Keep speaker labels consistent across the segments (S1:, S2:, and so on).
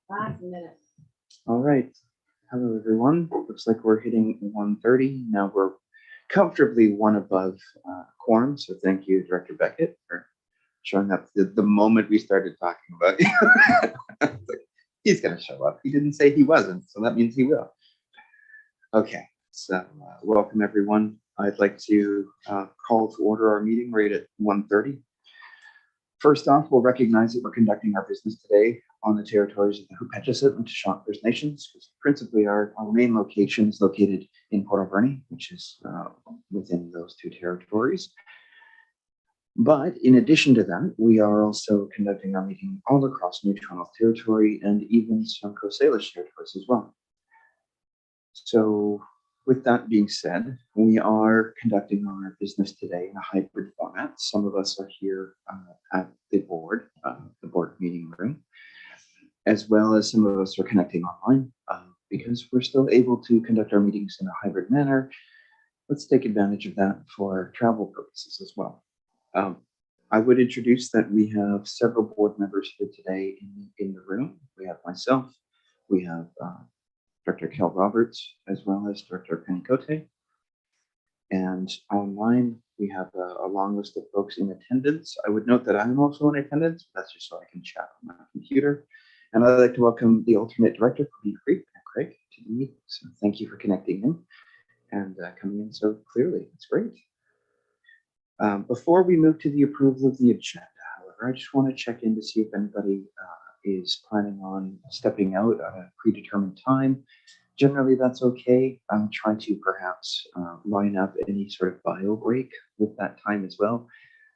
S1: 5 minutes.
S2: All right. Hello, everyone. Looks like we're hitting 1:30. Now we're comfortably one above quorum. So thank you, Director Beckett, for showing up the moment we started talking about you. He's going to show up. He didn't say he wasn't, so that means he will. Okay. So welcome, everyone. I'd like to call to order our meeting right at 1:30. First off, we'll recognize that we're conducting our business today on the territories of the Hupetchisut and Tashant First Nations, because principally our main location is located in Port Alberni, which is within those two territories. But in addition to that, we are also conducting our meeting all across New Toronto Territory and even some Coast Salish territories as well. So with that being said, we are conducting our business today in a hybrid format. Some of us are here at the board meeting room, as well as some of us are connecting online because we're still able to conduct our meetings in a hybrid manner. Let's take advantage of that for travel purposes as well. I would introduce that we have several board members here today in the room. We have myself, we have Dr. Kel Roberts, as well as Dr. Penny Cote. And online, we have a long list of folks in attendance. I would note that I'm also in attendance, but that's just so I can chat on my computer. And I'd like to welcome the alternate director for Beaver Creek, Craig, to the meeting. So thank you for connecting in and coming in so clearly. It's great. Before we move to the approval of the agenda, however, I just want to check in to see if anybody is planning on stepping out at a predetermined time. Generally, that's okay. I'm trying to perhaps line up any sort of bio break with that time as well.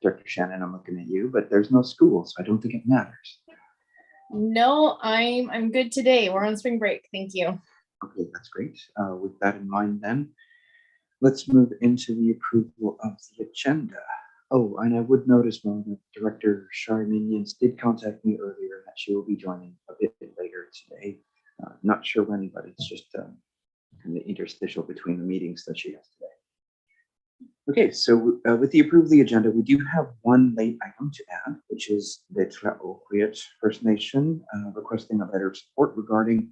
S2: Dr. Shannon, I'm looking at you, but there's no school, so I don't think it matters.
S1: No, I'm good today. We're on spring break. Thank you.
S2: Okay, that's great. With that in mind, then, let's move into the approval of the agenda. Oh, and I would note as well that Director Shari Minions did contact me earlier that she will be joining a bit later today. Not sure when, but it's just kind of interstitial between the meetings that she has today. Okay, so with the approval of the agenda, we do have one late item to add, which is the Tlaoquiet First Nation requesting a letter of support regarding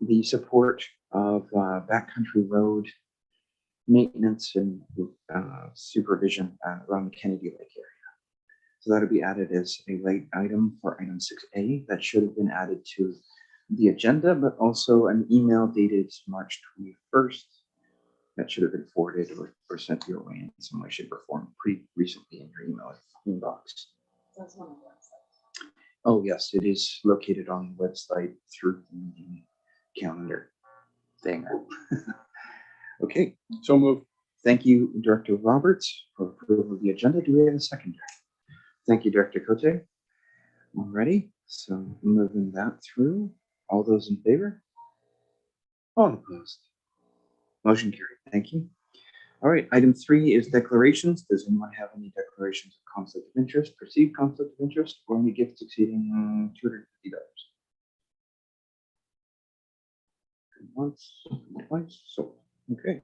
S2: the support of backcountry road maintenance and supervision around the Kennedy Lake area. So that'll be added as a late item for item 6A. That should have been added to the agenda, but also an email dated March 21st that should have been forwarded or sent your way in some way, shape, or form pretty recently in your email inbox.
S1: That's on the website.
S2: Oh yes, it is located on the website through the meeting calendar thing. Okay.
S3: So moved.
S2: Thank you, Director Roberts, for approval of the agenda. Do we have a seconder? Thank you, Director Cote. Alrighty, so moving that through. All those in favor? All opposed? Motion carried. Thank you. All right, item 3 is declarations. Does anyone have any declarations of conflict of interest, perceived conflict of interest, or any gifts exceeding $250? Once, twice, so okay.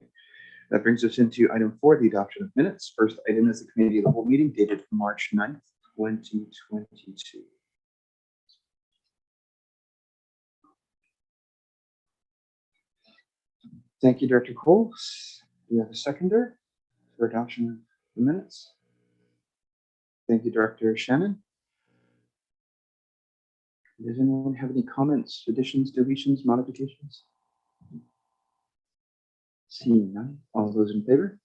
S2: That brings us into item 4, the adoption of minutes. First item is the committee of the whole meeting dated March 9th, 2022. Thank you, Director Cole. Do we have a seconder for adoption of the minutes? Thank you, Director Shannon. Does anyone have any comments, additions, deletions, modifications? Seeing none, all those in favor?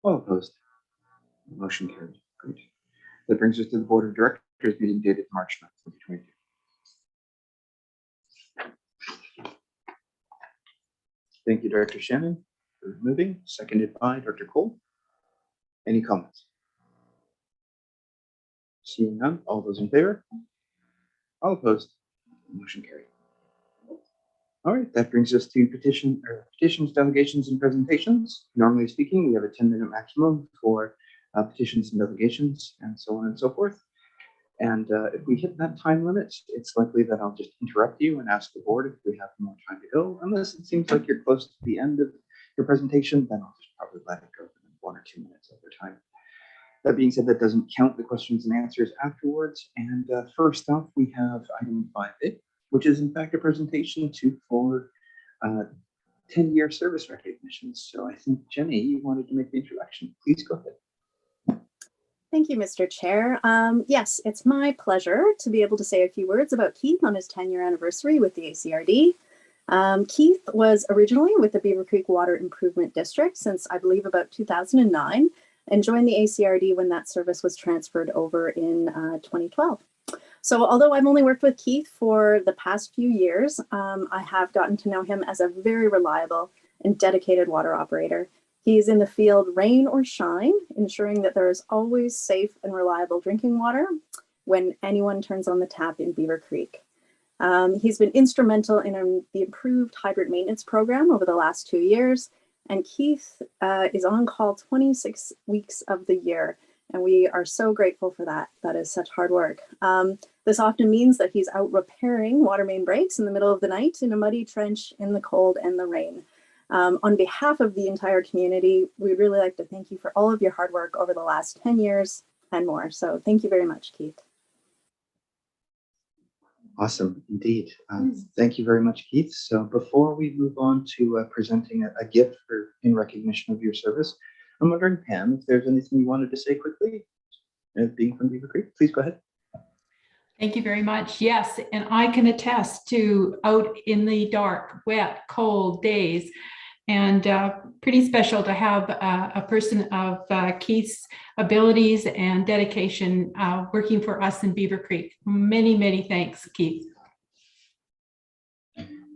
S2: All opposed? Motion carried. Great. That brings us to the Board of Directors meeting dated March 9th, 2022. Thank you, Director Shannon, for moving, seconded by Dr. Cole. Any comments? Seeing none, all those in favor? All opposed? Motion carried. All right, that brings us to petitions, delegations, and presentations. Normally speaking, we have a 10-minute maximum for petitions and delegations, and so on and so forth. And if we hit that time limit, it's likely that I'll just interrupt you and ask the board if we have more time to go. Unless it seems like you're close to the end of your presentation, then I'll just probably let it go for 1 or 2 minutes over time. That being said, that doesn't count the questions and answers afterwards. And first up, we have item 5A, which is in fact a presentation for 10-year service recognitions. So I think, Jenny, you wanted to make the introduction. Please go ahead.
S3: Thank you, Mr. Chair. Yes, it's my pleasure to be able to say a few words about Keith on his 10-year anniversary with the ACRD. Keith was originally with the Beaver Creek Water Improvement District since, I believe, about 2009, and joined the ACRD when that service was transferred over in 2012. So although I've only worked with Keith for the past few years, I have gotten to know him as a very reliable and dedicated water operator. He's in the field rain or shine, ensuring that there is always safe and reliable drinking water when anyone turns on the tap in Beaver Creek. He's been instrumental in the improved hydrant maintenance program over the last 2 years, and Keith is on call 26 weeks of the year, and we are so grateful for that. That is such hard work. This often means that he's out repairing water main breaks in the middle of the night in a muddy trench in the cold and the rain. On behalf of the entire community, we'd really like to thank you for all of your hard work over the last 10 years and more. So thank you very much, Keith.
S2: Awesome, indeed. Thank you very much, Keith. So before we move on to presenting a gift in recognition of your service, I'm wondering, Pam, if there's anything you wanted to say quickly, being from Beaver Creek, please go ahead.
S4: Thank you very much. Yes, and I can attest to out in the dark, wet, cold days, and pretty special to have a person of Keith's abilities and dedication working for us in Beaver Creek. Many, many thanks, Keith.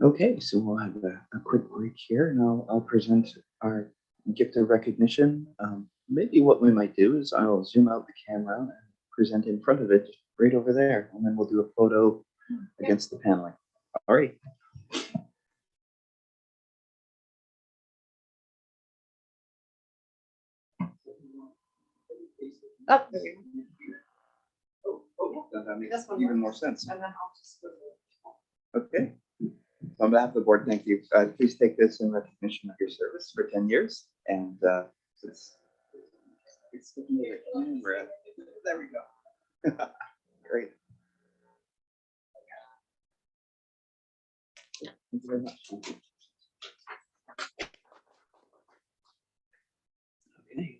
S2: Okay, so we'll have a quick break here, and I'll present our gift of recognition. Maybe what we might do is I'll zoom out the camera and present in front of it, just right over there, and then we'll do a photo against the paneling. All right.
S1: Oh, there you
S2: go. That makes even more sense. Okay. So on behalf of the board, thank you. Please take this in recognition of your service for 10 years. And it's there we go. Great. Thank you very much. Okay.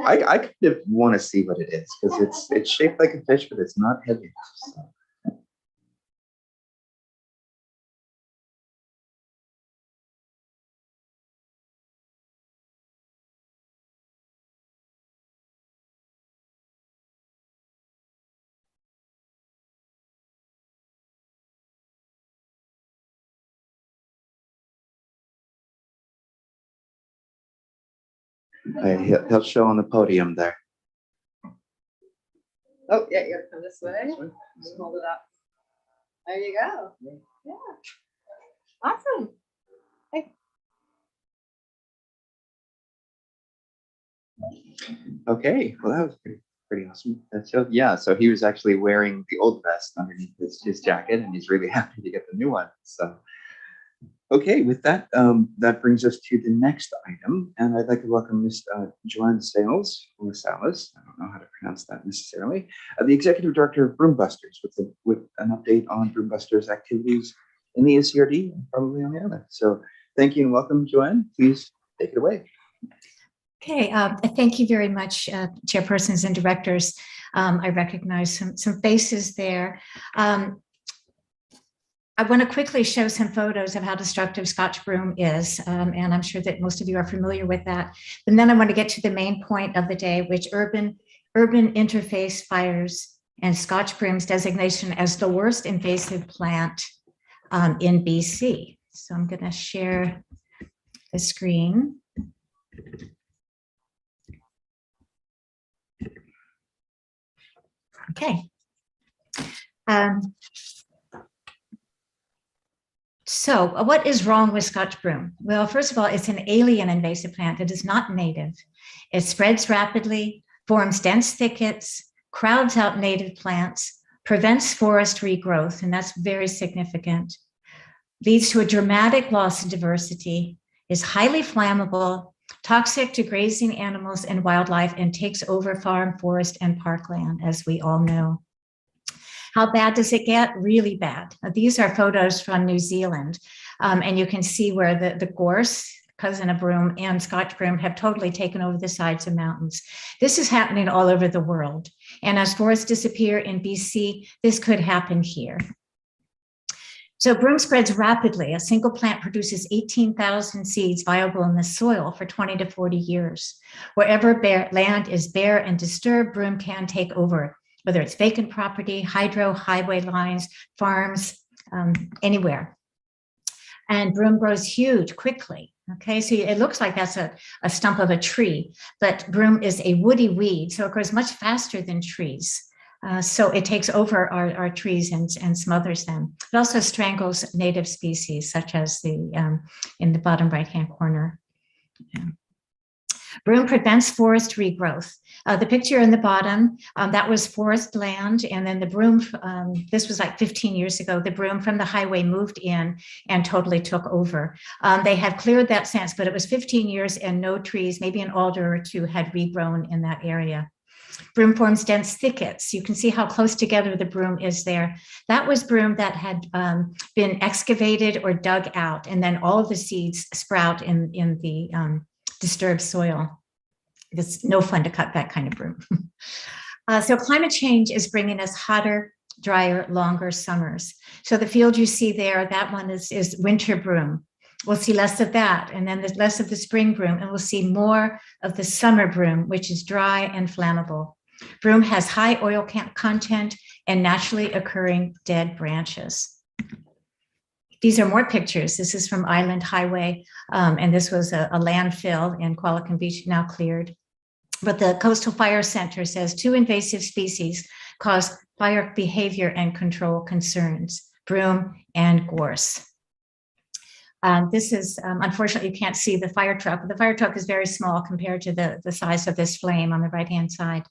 S2: I kind of want to see what it is because it's shaped like a fish, but it's not heavy enough. So. He'll show on the podium there.
S1: Oh, yeah, you gotta come this way. Just hold it up. There you go. Yeah. Awesome. Hey.
S2: Okay, well, that was pretty awesome. So yeah, so he was actually wearing the old vest underneath his jacket, and he's really happy to get the new one. So. Okay, with that, that brings us to the next item, and I'd like to welcome Ms. Joanne Sales, or Salas, I don't know how to pronounce that necessarily, the Executive Director of Broombusters, with an update on Broombusters activities in the ACRD and probably on the island. So thank you and welcome, Joanne. Please take it away.
S5: Okay, thank you very much, chairpersons and directors. I recognize some faces there. I want to quickly show some photos of how destructive Scotch broom is, and I'm sure that most of you are familiar with that. And then I want to get to the main point of the day, which urban interface fires and Scotch broom's designation as the worst invasive plant in BC. So I'm going to share the screen. Okay. So what is wrong with Scotch broom? Well, first of all, it's an alien invasive plant. It is not native. It spreads rapidly, forms dense thickets, crowds out native plants, prevents forest regrowth, and that's very significant, leads to a dramatic loss of diversity, is highly flammable, toxic to grazing animals and wildlife, and takes over farm, forest, and parkland, as we all know. How bad does it get? Really bad. These are photos from New Zealand, and you can see where the gorse, cousin of broom, and Scotch broom have totally taken over the sides of mountains. This is happening all over the world. And as forests disappear in BC, this could happen here. So broom spreads rapidly. A single plant produces 18,000 seeds viable in the soil for 20 to 40 years. Wherever land is bare and disturbed, broom can take over, whether it's vacant property, hydro, highway lines, farms, anywhere. And broom grows huge quickly. Okay, so it looks like that's a stump of a tree, but broom is a woody weed, so it grows much faster than trees. So it takes over our trees and smothers them. It also strangles native species, such as the in the bottom right-hand corner. Yeah. Broom prevents forest regrowth. The picture in the bottom, that was forest land. And then the broom, this was like 15 years ago, the broom from the highway moved in and totally took over. They had cleared that since, but it was 15 years and no trees, maybe an alder or two had regrown in that area. Broom forms dense thickets. You can see how close together the broom is there. That was broom that had been excavated or dug out, and then all of the seeds sprout in the disturbed soil. It's no fun to cut that kind of broom. So climate change is bringing us hotter, drier, longer summers. So the field you see there, that one is winter broom. We'll see less of that, and then less of the spring broom, and we'll see more of the summer broom, which is dry and flammable. Broom has high oil content and naturally occurring dead branches. These are more pictures. This is from Island Highway, and this was a landfill in Qualicum Beach, now cleared. But the Coastal Fire Center says 2 invasive species cause fire behavior and control concerns, broom and gorse. This is, unfortunately, you can't see the fire truck. The fire truck is very small compared to the size of this flame on the right-hand side.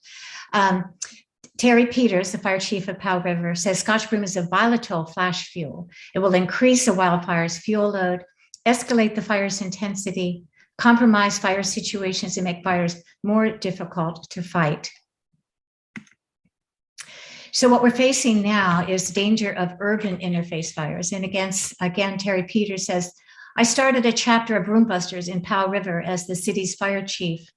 S5: Terry Peters, the fire chief of Powell River, says Scotch broom is a volatile flash fuel. It will increase a wildfire's fuel load, escalate the fire's intensity, compromise fire situations, and make fires more difficult to fight. So what we're facing now is danger of urban interface fires. And again, Terry Peters says, I started a chapter of Broom Busters in Powell River as the city's fire chief,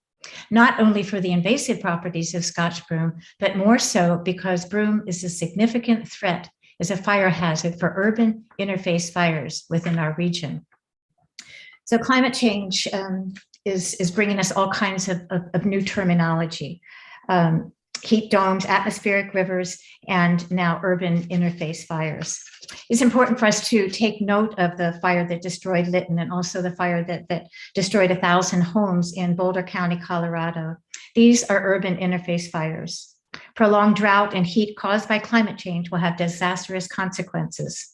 S5: not only for the invasive properties of Scotch broom, but more so because broom is a significant threat as a fire hazard for urban interface fires within our region. So climate change is bringing us all kinds of new terminology. Heat domes, atmospheric rivers, and now urban interface fires. It's important for us to take note of the fire that destroyed Lytton and also the fire that destroyed 1,000 homes in Boulder County, Colorado. These are urban interface fires. Prolonged drought and heat caused by climate change will have disastrous consequences.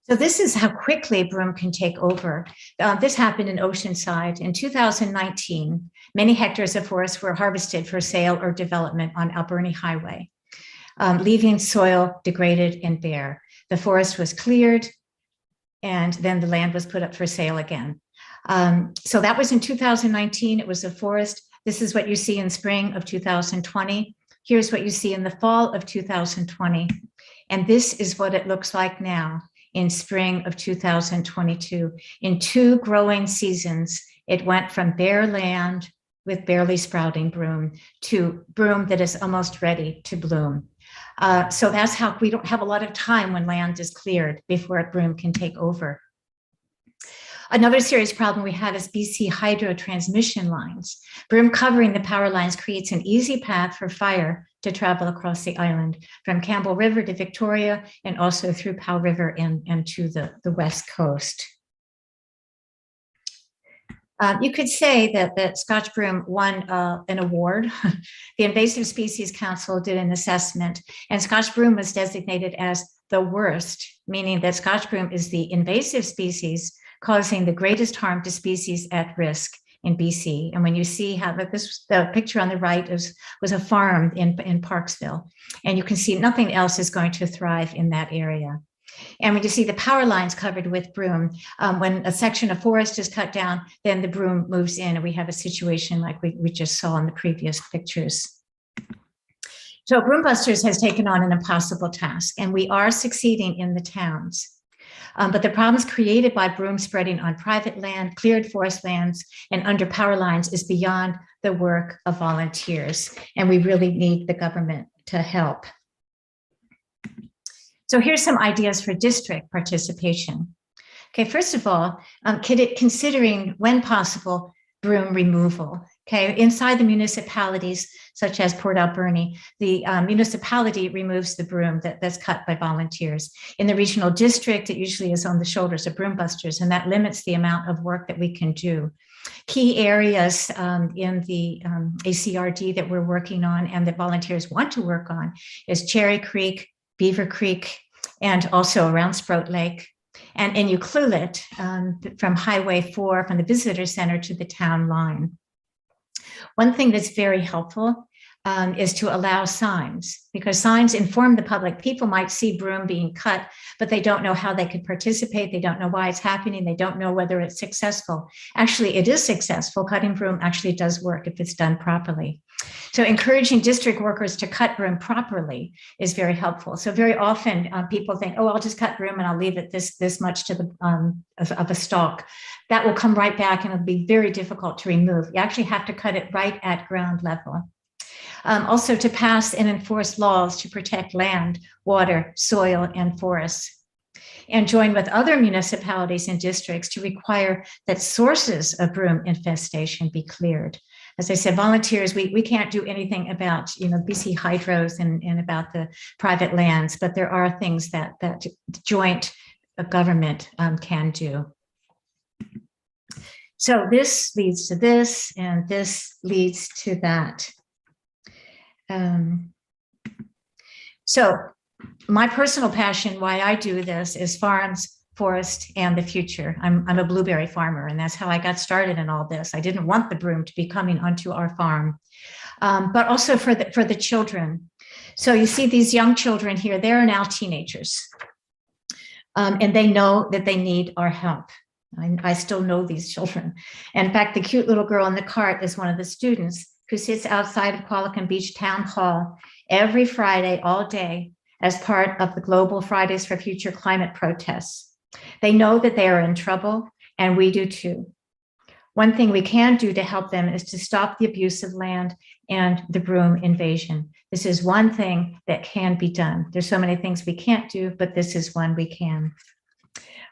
S5: So this is how quickly broom can take over. This happened in Oceanside. In 2019, many hectares of forest were harvested for sale or development on Alberni Highway, leaving soil degraded and bare. The forest was cleared, and then the land was put up for sale again. So that was in 2019. It was a forest. This is what you see in spring of 2020. Here's what you see in the fall of 2020. And this is what it looks like now in spring of 2022. In 2 growing seasons, it went from bare land with barely sprouting broom to broom that is almost ready to bloom. So that's how we don't have a lot of time when land is cleared before broom can take over. Another serious problem we have is BC hydro transmission lines. Broom covering the power lines creates an easy path for fire to travel across the island from Campbell River to Victoria and also through Powell River and to the west coast. You could say that Scotch broom won an award. The Invasive Species Council did an assessment, and Scotch broom was designated as the worst, meaning that Scotch broom is the invasive species causing the greatest harm to species at risk in BC. And when you see how that the picture on the right was a farm in Parksville, and you can see nothing else is going to thrive in that area. And when you see the power lines covered with broom, when a section of forest is cut down, then the broom moves in, and we have a situation like we just saw in the previous pictures. So Broom Busters has taken on an impossible task, and we are succeeding in the towns. But the problems created by broom spreading on private land, cleared forest lands, and under power lines is beyond the work of volunteers, and we really need the government to help. So here's some ideas for district participation. Okay, first of all, considering when possible, broom removal. Okay, inside the municipalities, such as Port Alberni, the municipality removes the broom that's cut by volunteers. In the regional district, it usually is on the shoulders of broom busters, and that limits the amount of work that we can do. Key areas in the ACRD that we're working on and that volunteers want to work on is Cherry Creek, Beaver Creek, and also around Sprout Lake. And in Ucluelet, from Highway 4, from the visitor center to the town line. One thing that's very helpful is to allow signs, because signs inform the public. People might see broom being cut, but they don't know how they could participate. They don't know why it's happening. They don't know whether it's successful. Actually, it is successful. Cutting broom actually does work if it's done properly. So encouraging district workers to cut broom properly is very helpful. So very often people think, oh, I'll just cut broom and I'll leave it this much to the of a stalk. That will come right back and it'll be very difficult to remove. You actually have to cut it right at ground level. Also to pass and enforce laws to protect land, water, soil, and forests. And join with other municipalities and districts to require that sources of broom infestation be cleared. As I said, volunteers, we can't do anything about, BC hydros and about the private lands, but there are things that joint government can do. So this leads to this, and this leads to that. So my personal passion, why I do this, is farms, forest, and the future. I'm a blueberry farmer, and that's how I got started in all this. I didn't want the broom to be coming onto our farm, but also for the children. So you see these young children here, they're now teenagers, and they know that they need our help. I still know these children. In fact, the cute little girl in the cart is one of the students who sits outside of Qualicum Beach Town Hall every Friday all day as part of the Global Fridays for Future climate protests. They know that they are in trouble, and we do too. One thing we can do to help them is to stop the abuse of land and the broom invasion. This is one thing that can be done. There's so many things we can't do, but this is one we can.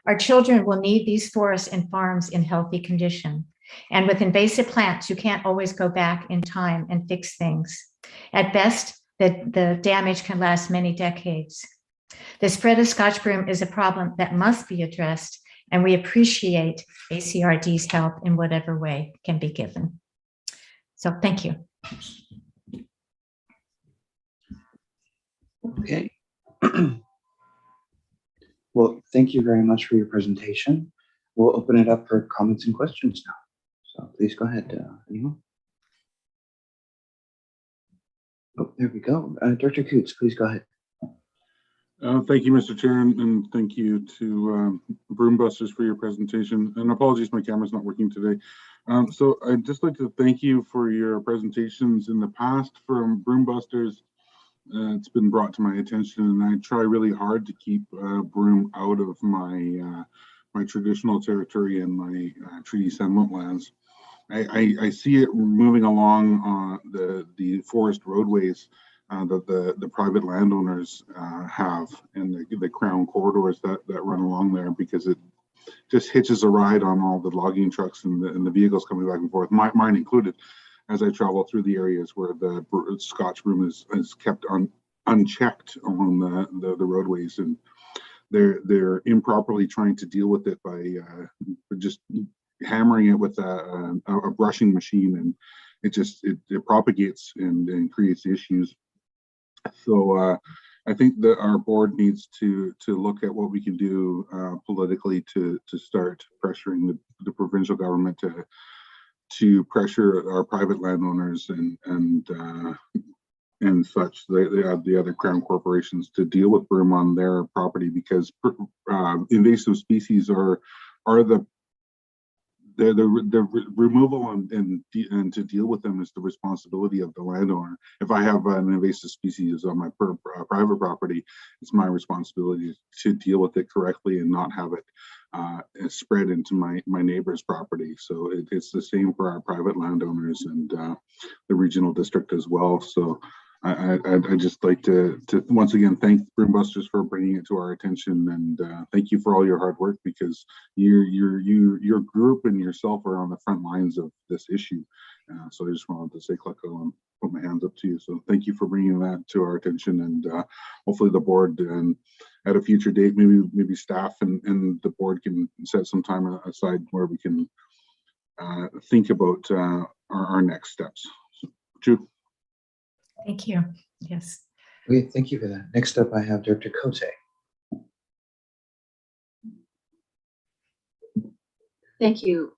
S5: Our children will need these forests and farms in healthy condition. And with invasive plants, you can't always go back in time and fix things. At best, the damage can last many decades. The spread of Scotch broom is a problem that must be addressed, and we appreciate ACRD's help in whatever way can be given. So thank you.
S2: Okay. Well, thank you very much for your presentation. We'll open it up for comments and questions now. So please go ahead, anyone. Oh, there we go. Director Coots, please go ahead.
S6: Thank you, Mr. Chair, and thank you to Broom Busters for your presentation. And apologies, my camera's not working today. So I'd just like to thank you for your presentations in the past from Broom Busters. It's been brought to my attention, and I try really hard to keep broom out of my my traditional territory and my treaty settlement lands. I see it moving along the forest roadways that the private landowners have, and the crown corridors that run along there, because it just hitches a ride on all the logging trucks and the vehicles coming back and forth, mine included, as I travel through the areas where the Scotch broom is kept unchecked on the roadways, and they're improperly trying to deal with it by just hammering it with a brushing machine, and it propagates and creates issues. So I think that our board needs to look at what we can do politically to start pressuring the provincial government to pressure our private landowners and such, they have the other crown corporations to deal with broom on their property, because invasive species are the removal and to deal with them is the responsibility of the landowner. If I have an invasive species on my private property, it's my responsibility to deal with it correctly and not have it spread into my neighbor's property. So it's the same for our private landowners and the regional district as well. So I'd just like to once again thank Broombusters for bringing it to our attention, and thank you for all your hard work, because your group and yourself are on the front lines of this issue. So I just wanted to say, Kleco, and put my hands up to you. So thank you for bringing that to our attention, and hopefully the board and at a future date, maybe staff and the board can set some time aside where we can think about our next steps. So, Drew.
S5: Thank you. Yes.
S2: Okay, thank you for that. Next up, I have Director Cote.
S7: Thank you.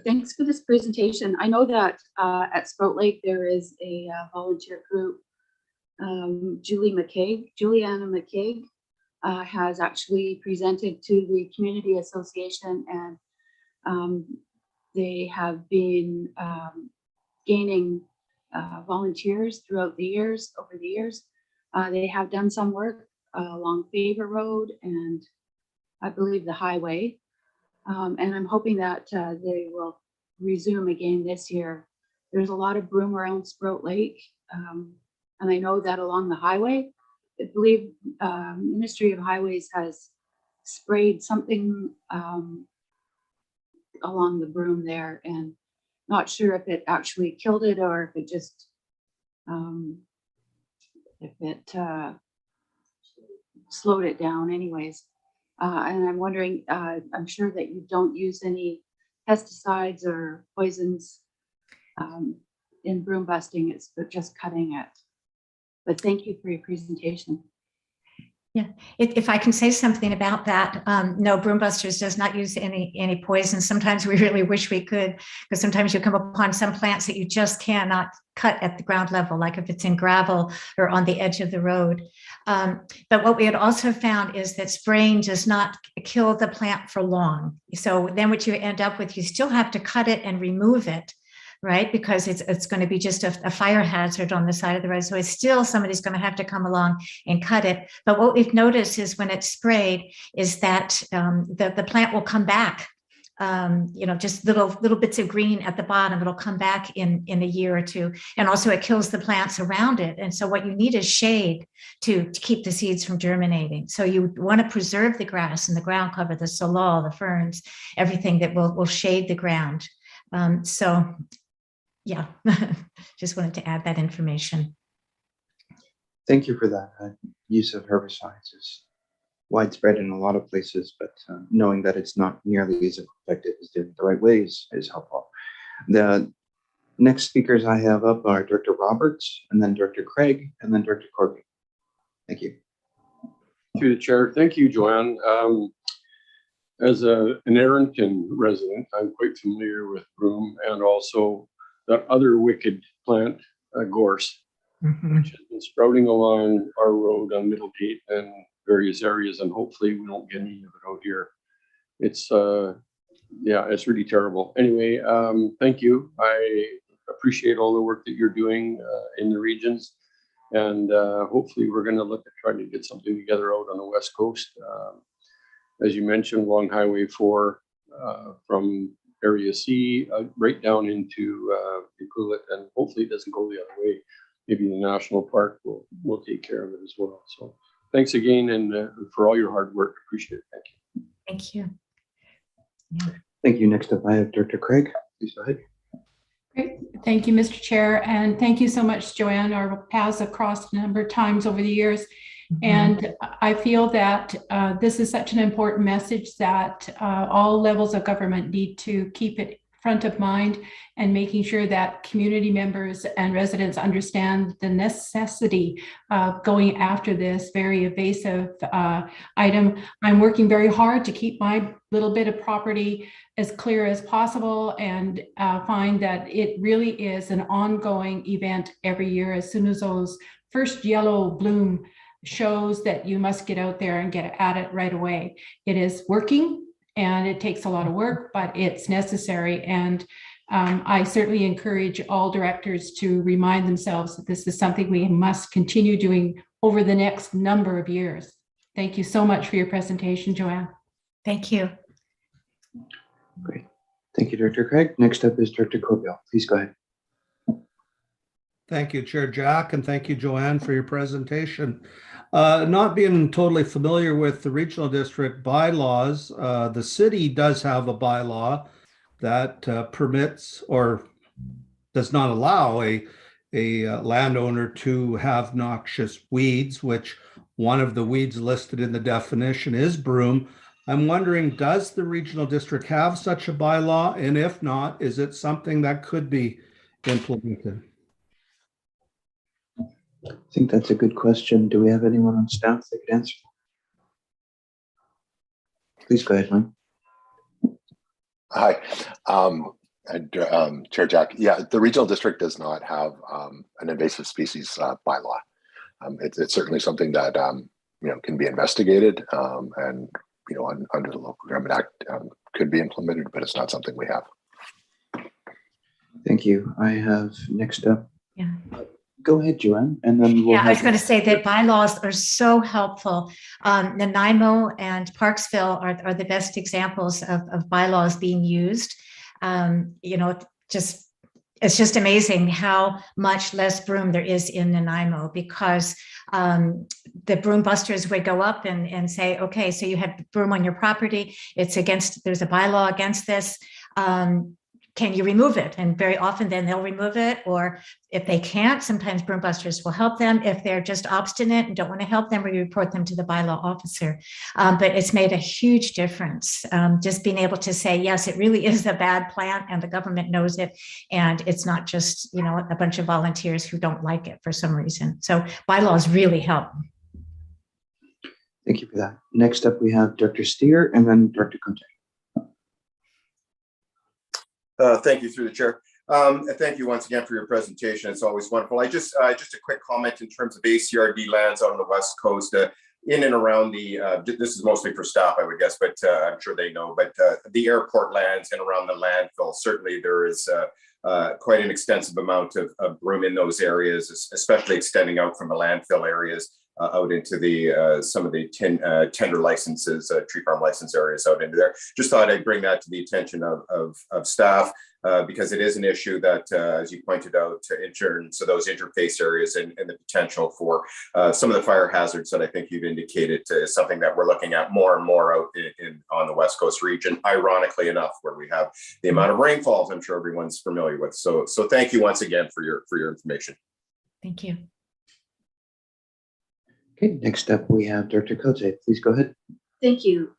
S7: Thanks for this presentation. I know that at Sprout Lake there is a volunteer group. Juliana McCaig has actually presented to the Community Association, and they have been gaining volunteers throughout the years. Over the years, they have done some work along Favor Road and I believe the highway, and I'm hoping that they will resume again this year. There's a lot of broom around Sprout Lake, and I know that along the highway, I believe Ministry of Highways has sprayed something along the broom there, and not sure if it actually killed it or if it just slowed it down anyways. And I'm wondering, I'm sure that you don't use any pesticides or poisons in broom busting, it's just cutting it. But thank you for your presentation.
S5: Yeah, if I can say something about that, no, Broombusters does not use any poison. Sometimes we really wish we could, because sometimes you come upon some plants that you just cannot cut at the ground level, like if it's in gravel or on the edge of the road. But what we had also found is that spraying does not kill the plant for long. So then what you end up with, you still have to cut it and remove it, right? Because it's going to be just a fire hazard on the side of the road. So it's still somebody's going to have to come along and cut it. But what we've noticed is when it's sprayed is that the plant will come back. Just little bits of green at the bottom. It'll come back in a year or two. And also it kills the plants around it. And so what you need is shade to keep the seeds from germinating. So you want to preserve the grass and the ground cover, the salal, the ferns, everything that will shade the ground. Yeah, just wanted to add that information.
S2: Thank you for that. Use of herbicides is widespread in a lot of places, but knowing that it's not nearly as effective as doing it the right way is helpful. The next speakers I have up are Director Roberts, and then Director Craig, and then Director Corby. Thank you.
S8: Through the chair. Thank you, Joanne. As an Arrington resident, I'm quite familiar with broom and also that other wicked plant, gorse, which has been sprouting along our road on Middlegate and various areas, and hopefully we don't get any of it out here. It's it's really terrible. Anyway, thank you. I appreciate all the work that you're doing in the regions, and hopefully we're going to look at trying to get something together out on the West Coast. As you mentioned, along Highway 4 from Area C right down into Coolett, and hopefully it doesn't go the other way. Maybe the National Park will take care of it as well. So thanks again, and for all your hard work. Appreciate it. Thank you.
S5: Thank you.
S2: Yeah. Thank you. Next up, I have Director Craig. Please go ahead.
S4: Great. Thank you, Mr. Chair. And thank you so much, Joanne. Our paths have crossed a number of times over the years. And I feel that this is such an important message that all levels of government need to keep it front of mind, and making sure that community members and residents understand the necessity of going after this very invasive item. I'm working very hard to keep my little bit of property as clear as possible, and find that it really is an ongoing event every year. As soon as those first yellow bloom shows, that you must get out there and get at it right away. It is working, and it takes a lot of work, but it's necessary. And I certainly encourage all directors to remind themselves that this is something we must continue doing over the next number of years. Thank you so much for your presentation, Joanne.
S5: Thank you.
S2: Great. Thank you, Director Craig. Next up is Director Corbell. Please go ahead.
S9: Thank you, Chair Jack, and thank you, Joanne, for your presentation. Not being totally familiar with the regional district bylaws, the city does have a bylaw that permits or does not allow a landowner to have noxious weeds, which one of the weeds listed in the definition is broom. I'm wondering, does the regional district have such a bylaw? And if not, is it something that could be implemented?
S2: I think that's a good question. Do we have anyone on staff that could answer? Please go ahead, Mike.
S10: Hi, Chair Jack. Yeah, the regional district does not have an invasive species bylaw. It's certainly something that can be investigated, and under the Local Government Act could be implemented, but it's not something we have.
S2: Thank you. I have next up.
S5: Yeah.
S2: Go ahead, Joanne, and then we'll
S5: I was going to say that bylaws are so helpful. Nanaimo and Parksville are the best examples of bylaws being used. It's just amazing how much less broom there is in Nanaimo, because the broom busters would go up and say, okay, so you have broom on your property. There's a bylaw against this. Can you remove it? And very often then they'll remove it. Or if they can't, sometimes broom busters will help them. If they're just obstinate and don't want to help them, we report them to the bylaw officer. But it's made a huge difference. Just being able to say, yes, it really is a bad plant and the government knows it. And it's not just, a bunch of volunteers who don't like it for some reason. So bylaws really help.
S2: Thank you for that. Next up, we have Director Steer and then Director Conte.
S11: Thank you through the chair. And thank you once again for your presentation. It's always wonderful. Just a quick comment in terms of ACRD lands on the West Coast, in and around this is mostly for staff, I would guess, but I'm sure they know, but the airport lands and around the landfill, certainly there is quite an extensive amount of broom in those areas, especially extending out from the landfill areas out into the some of the tender licenses, tree farm license areas out into there. Just thought I'd bring that to the attention of staff, because it is an issue that, as you pointed out, in terms of those interface areas and the potential for some of the fire hazards that I think you've indicated is something that we're looking at more and more out on the West Coast region, ironically enough, where we have the amount of rainfalls I'm sure everyone's familiar with. So thank you once again for your information.
S5: Thank you.
S2: Okay, next up we have Director Cote. Please go ahead.
S7: Thank you.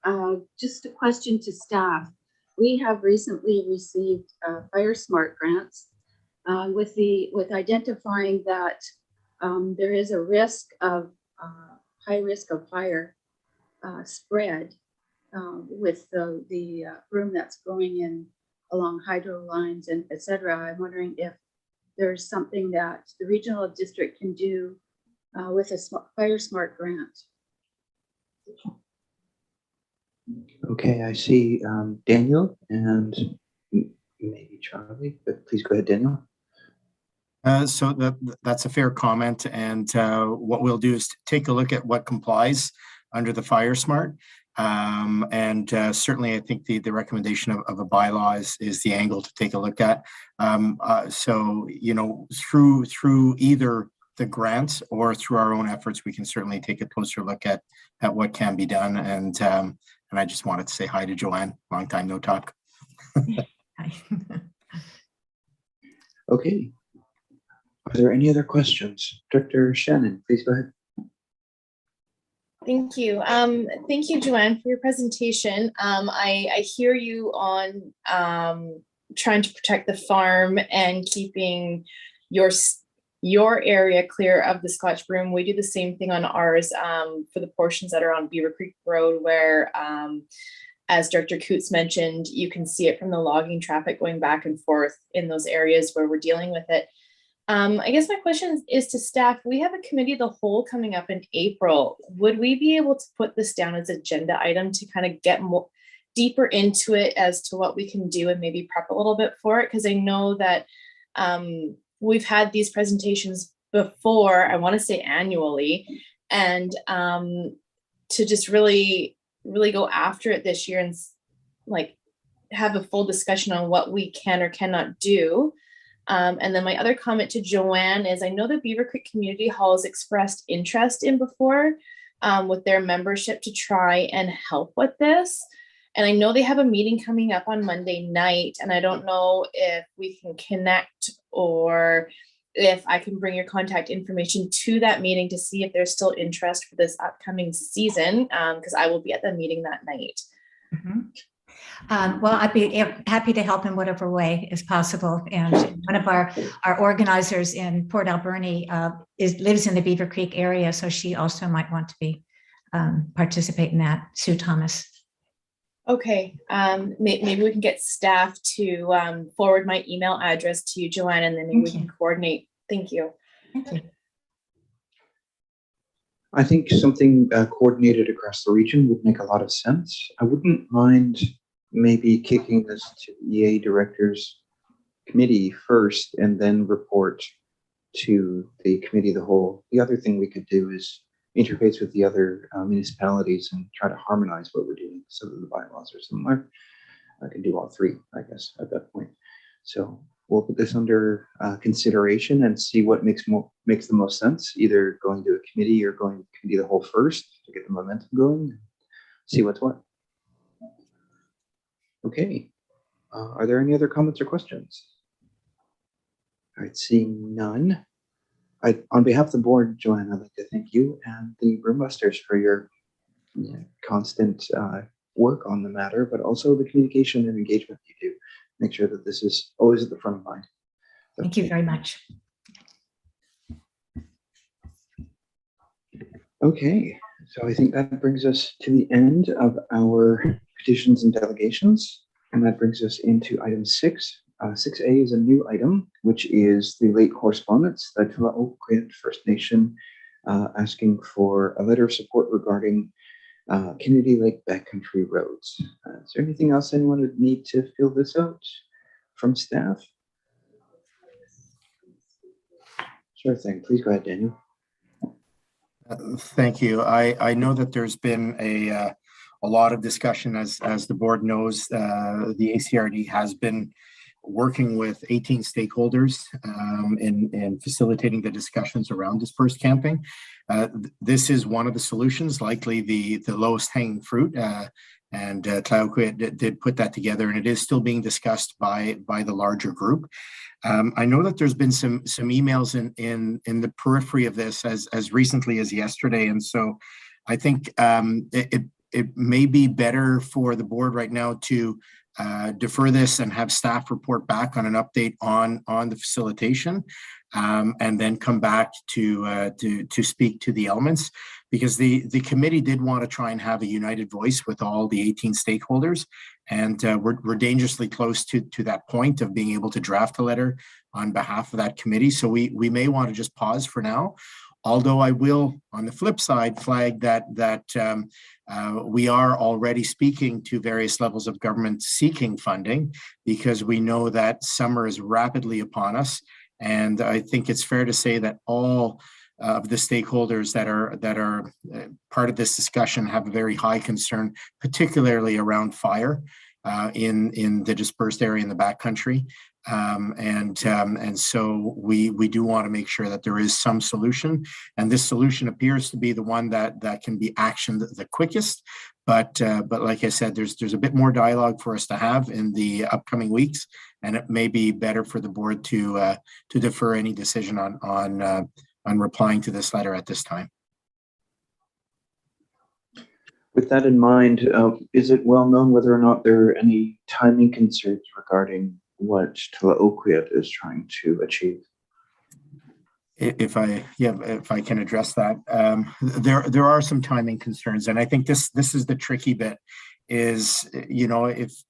S7: Just a question to staff. We have recently received Fire Smart grants with identifying that there is a risk of high risk of fire spread with the broom that's growing in along hydro lines and et cetera. I'm wondering if there's something that the regional district can do with a Fire Smart grant.
S2: Okay, I see Daniel and maybe Charlie, but please go ahead, Daniel.
S12: So that's a fair comment. And what we'll do is take a look at what complies under the Fire Smart. And certainly I think the recommendation of a bylaw is the angle to take a look at. So, through either the grants or through our own efforts, we can certainly take a closer look at what can be done. And I just wanted to say hi to Joanne. Long time no talk.
S5: Hi.
S2: Okay. Are there any other questions? Director Shannon, please go ahead.
S13: Thank you. Thank you, Joanne, for your presentation. I hear you on trying to protect the farm and keeping your area clear of the Scotch broom. We do the same thing on ours for the portions that are on Beaver Creek Road, where as Director Coots mentioned, you can see it from the logging traffic going back and forth in those areas where we're dealing with it. I guess my question is to staff. We have a committee of the whole coming up in April. Would we be able to put this down as an agenda item to kind of get more deeper into it as to what we can do and maybe prep a little bit for it? Because I know that we've had these presentations before, I want to say annually, and to just really go after it this year and like have a full discussion on what we can or cannot do. And then my other comment to Joanne is, I know the Beaver Creek Community Hall has expressed interest in before with their membership to try and help with this. And I know they have a meeting coming up on Monday night, and I don't know if we can connect or if I can bring your contact information to that meeting to see if there's still interest for this upcoming season, because I will be at the meeting that night.
S5: Well, I'd be happy to help in whatever way is possible. And one of our organizers in Port Alberni lives in the Beaver Creek area, so she also might want to be participate in that. Sue Thomas.
S13: Okay, maybe we can get staff to forward my email address to you, Joanne, and then maybe we can coordinate. Thank you.
S5: Thank you.
S2: I think something coordinated across the region would make a lot of sense. I wouldn't mind maybe kicking this to the EA Directors Committee first and then report to the Committee of the Whole. The other thing we could do is interface with the other municipalities and try to harmonize what we're doing so that the bylaws are similar. I can do all three, I guess, at that point. So we'll put this under consideration and see what makes the most sense, either going to a committee or going to Committee of the Whole first to get the momentum going, see what's what. Okay. Are there any other comments or questions? All right, seeing none. On behalf of the board, Joanne, I'd like to thank you and the Broombusters for your constant work on the matter, but also the communication and engagement you do. Make sure that this is always at the front of mind. So,
S5: thank you very much.
S2: okay, so I think that brings us to the end of our petitions and delegations, and that brings us into item 6. 6A is a new item, which is the late correspondence, the Tualaogquit First Nation asking for a letter of support regarding Kennedy Lake backcountry roads. Is there anything else anyone would need to fill this out from staff? Sure thing. Please go ahead, Daniel.
S12: Thank you. I know that there's been a lot of discussion, as the board knows. The ACRD has been working with 18 stakeholders in facilitating the discussions around dispersed camping. This is one of the solutions, likely the lowest hanging fruit, and Tualaogquit did put that together, and it is still being discussed by the larger group. I know that there's been some emails in the periphery of this as recently as yesterday, and so I think it may be better for the board right now to defer this and have staff report back on an update on the facilitation, and then come back to speak to the elements, because the committee did want to try and have a united voice with all the 18 stakeholders, and we're dangerously close to that point of being able to draft a letter on behalf of that committee. So we may want to just pause for now. Although I will, on the flip side, flag that we are already speaking to various levels of government seeking funding, because we know that summer is rapidly upon us. And I think it's fair to say that all of the stakeholders that are part of this discussion have a very high concern, particularly around fire in the dispersed area in the backcountry. And so we do want to make sure that there is some solution, and this solution appears to be the one that can be actioned the quickest. But like I said, there's a bit more dialogue for us to have in the upcoming weeks, and it may be better for the board to defer any decision on replying to this letter at this time.
S2: With that in mind, is it well known whether or not there are any timing concerns regarding what Tlaoquiat is trying to achieve.
S12: If I can address that, there are some timing concerns, and I think this is the tricky bit. Is, you know, if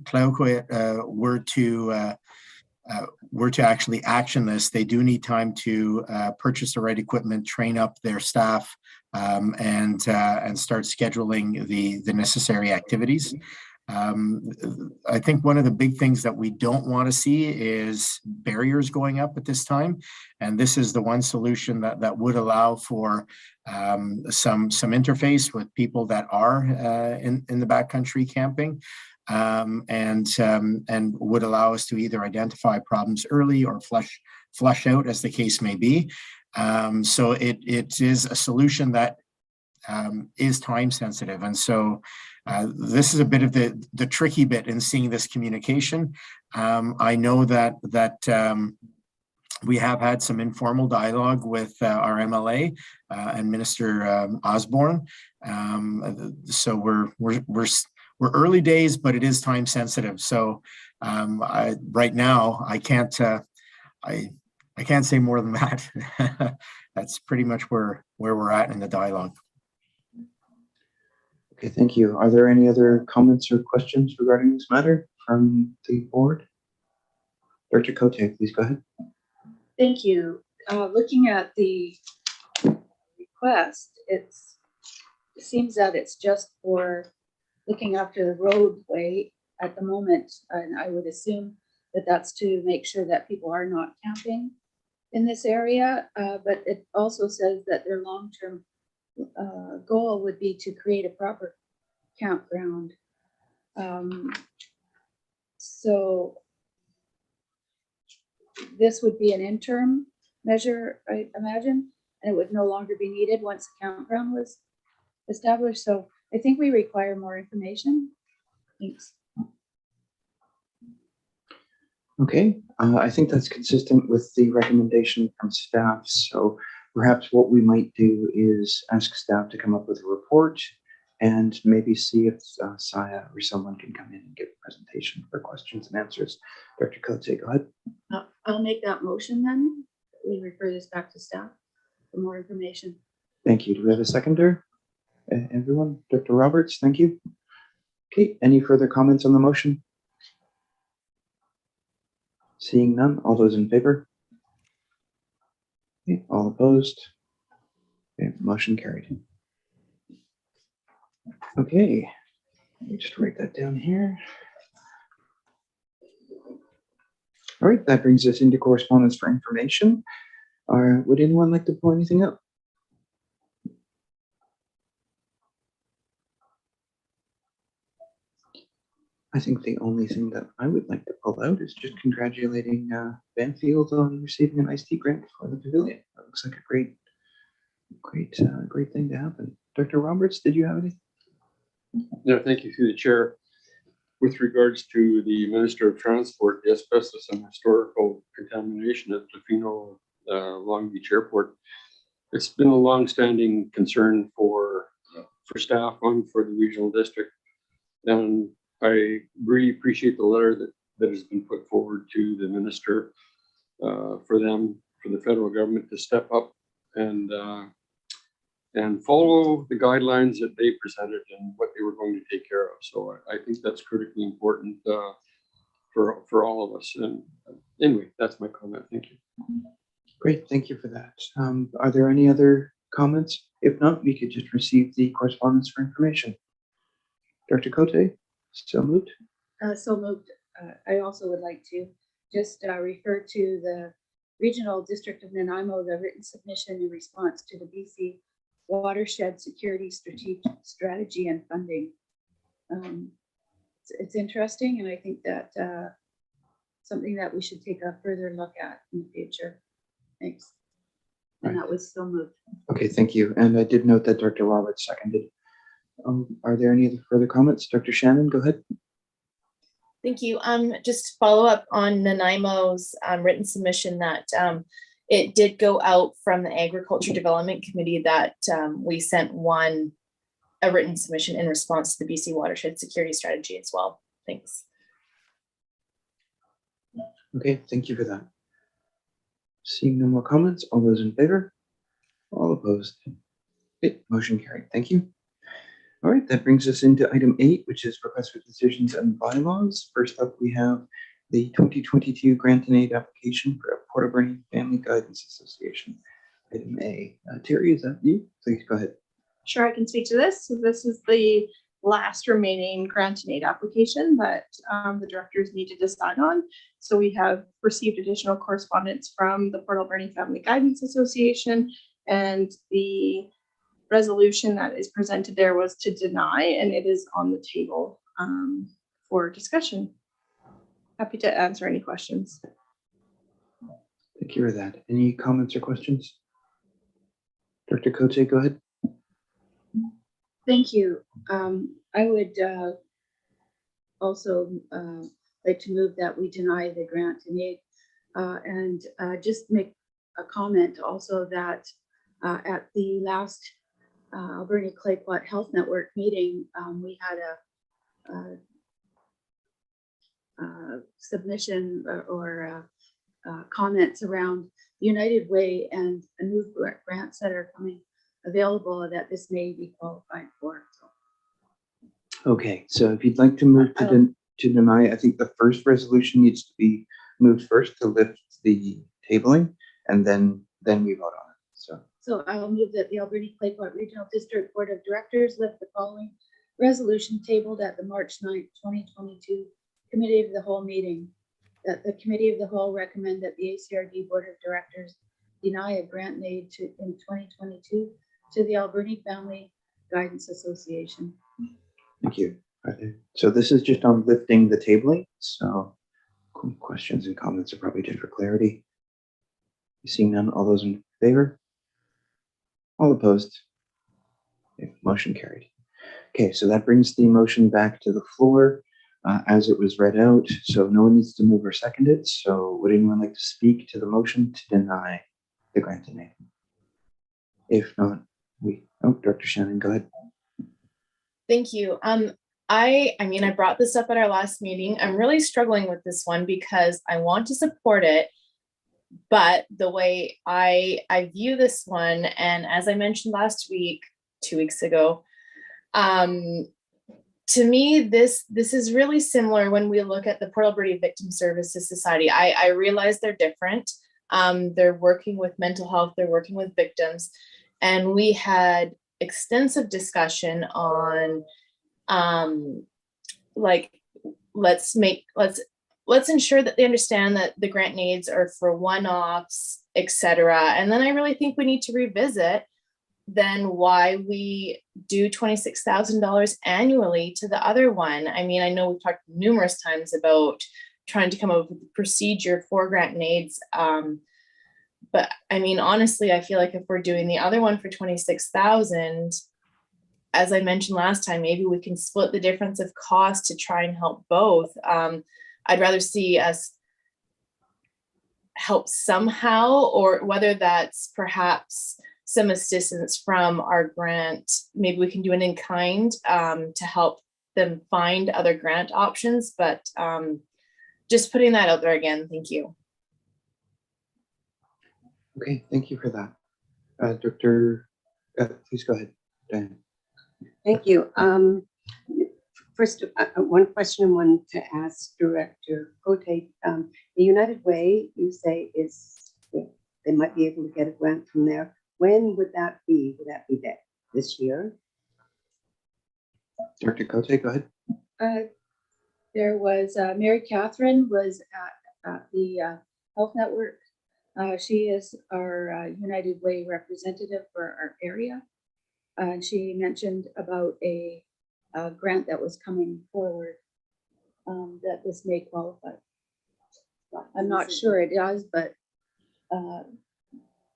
S12: Tlaoquiat were to actually action this, they do need time to purchase the right equipment, train up their staff, and start scheduling the necessary activities. I think one of the big things that we don't want to see is barriers going up at this time. And this is the one solution that would allow for some interface with people that are in the backcountry camping, and would allow us to either identify problems early or flush out, as the case may be. So it is a solution that is time sensitive. And so this is a bit of the tricky bit in seeing this communication. I know that we have had some informal dialogue with our MLA and Minister Osborne. So we're early days, but it is time sensitive. So right now I can't say more than that. That's pretty much where we're at in the dialogue.
S2: Okay, thank you. Are there any other comments or questions regarding this matter from the board? Dr. Cote, please go ahead.
S7: Thank you. Looking at the request, it seems that it's just for looking after the roadway at the moment. And I would assume that that's to make sure that people are not camping in this area. But it also says that their long-term goal would be to create a proper campground. So this would be an interim measure, I imagine, and it would no longer be needed once the campground was established. So I think we require more information. Thanks.
S2: Okay, I think that's consistent with the recommendation from staff. So perhaps what we might do is ask staff to come up with a report and maybe see if Saya or someone can come in and give a presentation for questions and answers. Dr. Cote, go ahead.
S7: I'll make that motion then. We refer this back to staff for more information.
S2: Thank you. Do we have a seconder? Everyone? Dr. Roberts, thank you. Okay, any further comments on the motion? Seeing none, all those in favor? Okay, all opposed? Okay, motion carried. Okay, let me just write that down here. All right, that brings us into correspondence for information. Would anyone like to pull anything up? I think the only thing that I would like to pull out is just congratulating Banfield on receiving an ICT grant for the pavilion. That looks like a great thing to happen. Dr. Roberts, did you have anything?
S8: No, thank you through the chair. With regards to the Minister of Transport, the asbestos and historical contamination at Tofino Long Beach Airport, it's been a long-standing concern for staff and for the regional district. And I really appreciate the letter that has been put forward to the minister for the federal government to step up and follow the guidelines that they presented and what they were going to take care of. So I think that's critically important for all of us. And anyway, that's my comment. Thank you.
S2: Great, thank you for that. Are there any other comments? If not, we could just receive the correspondence for information. Dr. Cote, so moved.
S7: So moved. I also would like to just refer to the Regional District of Nanaimo, the written submission in response to the BC Watershed Security Strategy and Funding. It's interesting, and I think that something that we should take a further look at in the future. Thanks. And that was so moved.
S2: Okay, thank you. And I did note that Dr. Roberts seconded. Are there any other further comments? Dr. Shannon, go ahead.
S13: Thank you. Just to follow up on Nanaimo's written submission that it did go out from the Agriculture Development Committee that we sent a written submission in response to the BC Watershed Security Strategy as well. Thanks.
S2: Okay, thank you for that. Seeing no more comments, all those in favor? All opposed? Okay, motion carried. Thank you. All right, that brings us into item 8, which is request for decisions and bylaws. First up, we have the 2022 grant and aid application for Portaburnie Family Guidance Association. Item A. Terry, is that you? Please go ahead.
S1: Sure, I can speak to this. So this is the last remaining grant and aid application that the directors need to decide on. So we have received additional correspondence from the Port Alberni Family Guidance Association, and the resolution that is presented there was to deny, and it is on the table for discussion. Happy to answer any questions.
S2: Thank you for that. Any comments or questions? Dr. Cote, go ahead.
S7: Thank you. I would also like to move that we deny the grant and aid, and just make a comment also that at the last Alberni Clayoquot Health Network meeting, we had a submission or comments around United Way and a new grants that are coming available that this may be qualified for.
S2: Okay, so if you'd like to move to deny, I think the first resolution needs to be moved first to lift the tabling, and then we vote on it.
S7: So I'll move that the Alberni Clayoquot Regional District Board of Directors lift the following resolution tabled at the March 9th, 2022 Committee of the Whole meeting. That the Committee of the Whole recommend that the ACRD Board of Directors deny a grant and aid in 2022 to the Alberni Family Guidance Association.
S2: Thank you. So this is just on lifting the tabling. So questions and comments are probably just for clarity. Seeing none, all those in favor? All opposed? Okay, motion carried. Okay, so that brings the motion back to the floor as it was read out. So no one needs to move or second it. So would anyone like to speak to the motion to deny the grant and aid? If not, Dr. Shannon, go ahead.
S13: Thank you. I mean, I brought this up at our last meeting. I'm really struggling with this one because I want to support it, but the way I view this one, and as I mentioned last week, 2 weeks ago, to me, this is really similar when we look at the Port Alberni Victim Services Society. I realize they're different. They're working with mental health, they're working with victims, and we had extensive discussion on like let's ensure that they understand that the grant needs are for one-offs, etc. And then I really think we need to revisit then why we do $26,000 annually to the other one. I mean, I know we've talked numerous times about trying to come up with a procedure for grant and aids. But I mean, honestly, I feel like if we're doing the other one for 26,000, as I mentioned last time, maybe we can split the difference of cost to try and help both. I'd rather see us help somehow, or whether that's perhaps some assistance from our grant. Maybe we can do it in kind to help them find other grant options, but just putting that out there again, thank you.
S2: Okay, thank you for that. Dr. Please go ahead, Diane.
S14: Thank you. First, one question I wanted to ask Director Cote. The United Way, you say, is they might be able to get a grant from there. When would that be? Would that be this year?
S2: Dr. Cote, go ahead.
S7: There was Mary Catherine was at the Health Network. She is our United Way representative for our area. And she mentioned about a grant that was coming forward that this may qualify. I'm not sure it does, but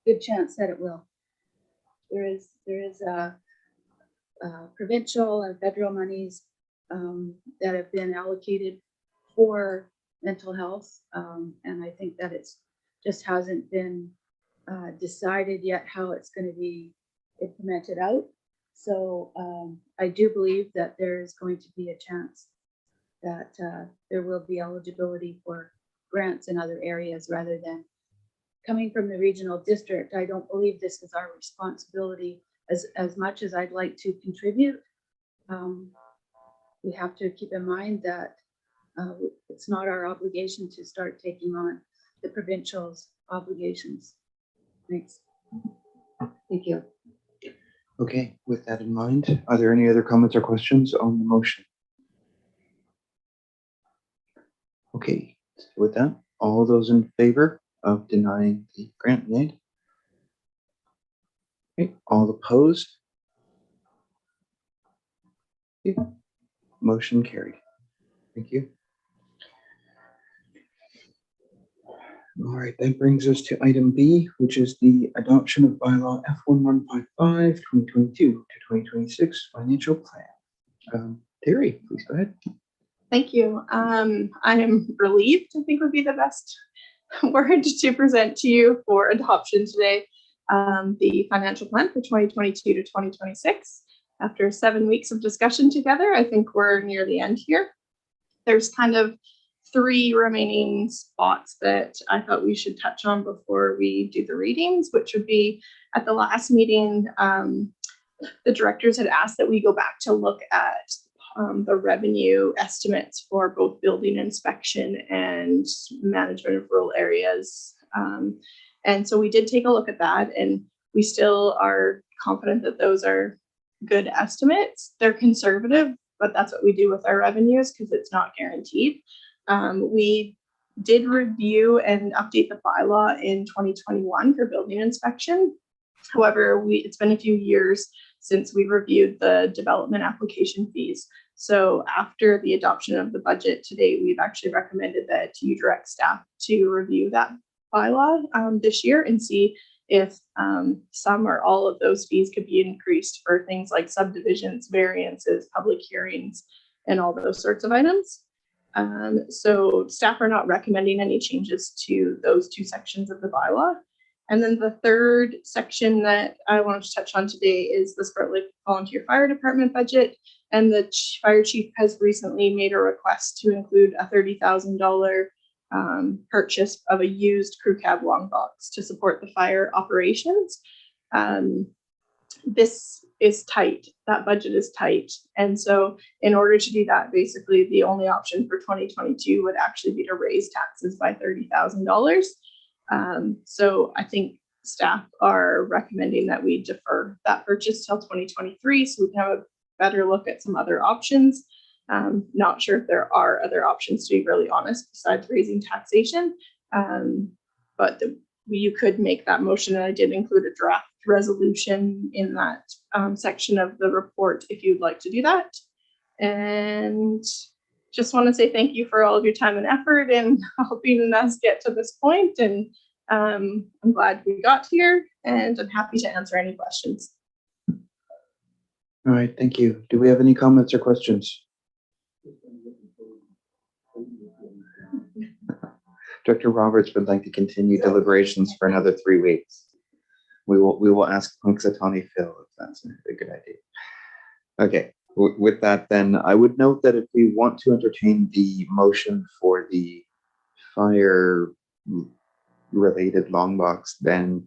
S7: good chance that it will. There is provincial and federal monies that have been allocated for mental health, and I think that it's just hasn't been decided yet how it's going to be implemented out. So I do believe that there is going to be a chance that there will be eligibility for grants in other areas rather than coming from the regional district. I don't believe this is our responsibility as much as I'd like to contribute. We have to keep in mind that it's not our obligation to start taking on the provincial's obligations. Thanks.
S14: Thank you.
S2: Okay, with that in mind, are there any other comments or questions on the motion? Okay, with that, all those in favor of denying the grant aid? Okay, all opposed? Okay, motion carried. Thank you. All right, that brings us to item B, which is the adoption of bylaw F1155 2022 to 2026 financial plan. Terry, please go ahead.
S1: Thank you. I am relieved, I think would be the best word to present to you for adoption today. The financial plan for 2022 to 2026. After 7 weeks of discussion together, I think we're near the end here. There's kind of 3 remaining spots that I thought we should touch on before we do the readings, which would be at the last meeting, the directors had asked that we go back to look at the revenue estimates for both building inspection and management of rural areas. And so we did take a look at that, and we still are confident that those are good estimates. They're conservative, but that's what we do with our revenues because it's not guaranteed. We did review and update the bylaw in 2021 for building inspection. However, it's been a few years since we reviewed the development application fees. So after the adoption of the budget today, we've actually recommended that you direct staff to review that bylaw this year and see if some or all of those fees could be increased for things like subdivisions, variances, public hearings, and all those sorts of items. So staff are not recommending any changes to those 2 sections of the bylaw. And then the third section that I wanted to touch on today is the Spurtlake Lake Volunteer Fire Department budget. And the fire chief has recently made a request to include a $30,000 purchase of a used crew cab long box to support the fire operations. This is tight. That budget is tight. And so in order to do that, basically the only option for 2022 would actually be to raise taxes by $30,000. So I think staff are recommending that we defer that purchase till 2023 so we can have a better look at some other options. Not sure if there are other options, to be really honest, besides raising taxation. But you could make that motion, and I did include a draft resolution in that section of the report if you'd like to do that. And just want to say thank you for all of your time and effort in helping us get to this point. And I'm glad we got here, and I'm happy to answer any questions.
S2: All right, thank you. Do we have any comments or questions? Director Roberts would like to continue deliberations for another 3 weeks. We will ask Punxsutawney Phil if that's a good idea. Okay, with that then, I would note that if we want to entertain the motion for the fire related long box, then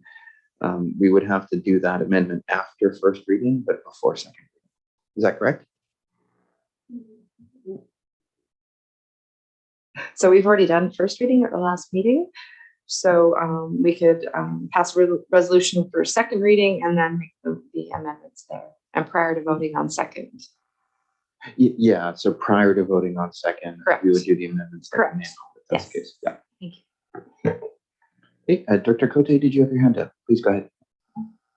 S2: we would have to do that amendment after first reading, but before second reading. Is that correct?
S15: So we've already done first reading at the last meeting. So we could pass a resolution for second reading and then make the amendments there and prior to voting on second.
S2: Yeah, so prior to voting on second,
S15: Correct.
S2: we would do the amendments.
S15: Correct.
S2: That's
S15: Yes.
S2: the case. Yeah.
S15: Thank you.
S2: Okay, Director Cote, did you have your hand up? Please go ahead.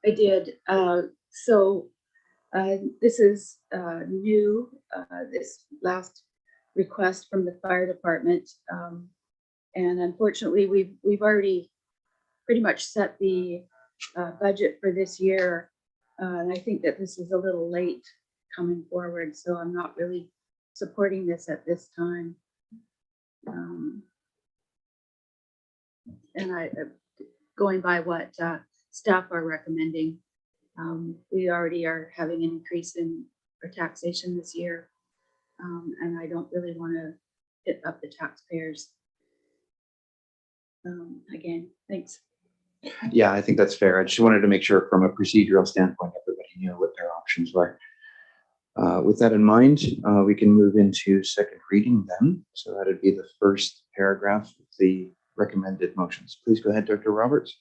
S7: I did. This is new, this last request from the fire department. And unfortunately, we've already pretty much set the budget for this year. And I think that this is a little late coming forward, so I'm not really supporting this at this time. And going by what staff are recommending, we already are having an increase in our taxation this year. And I don't really want to hit up the taxpayers again. Thanks.
S2: Yeah, I think that's fair. I just wanted to make sure from a procedural standpoint, everybody knew what their options were. With that in mind, we can move into second reading then. So that'd be the first paragraph of the recommended motions. Please go ahead, Dr. Roberts.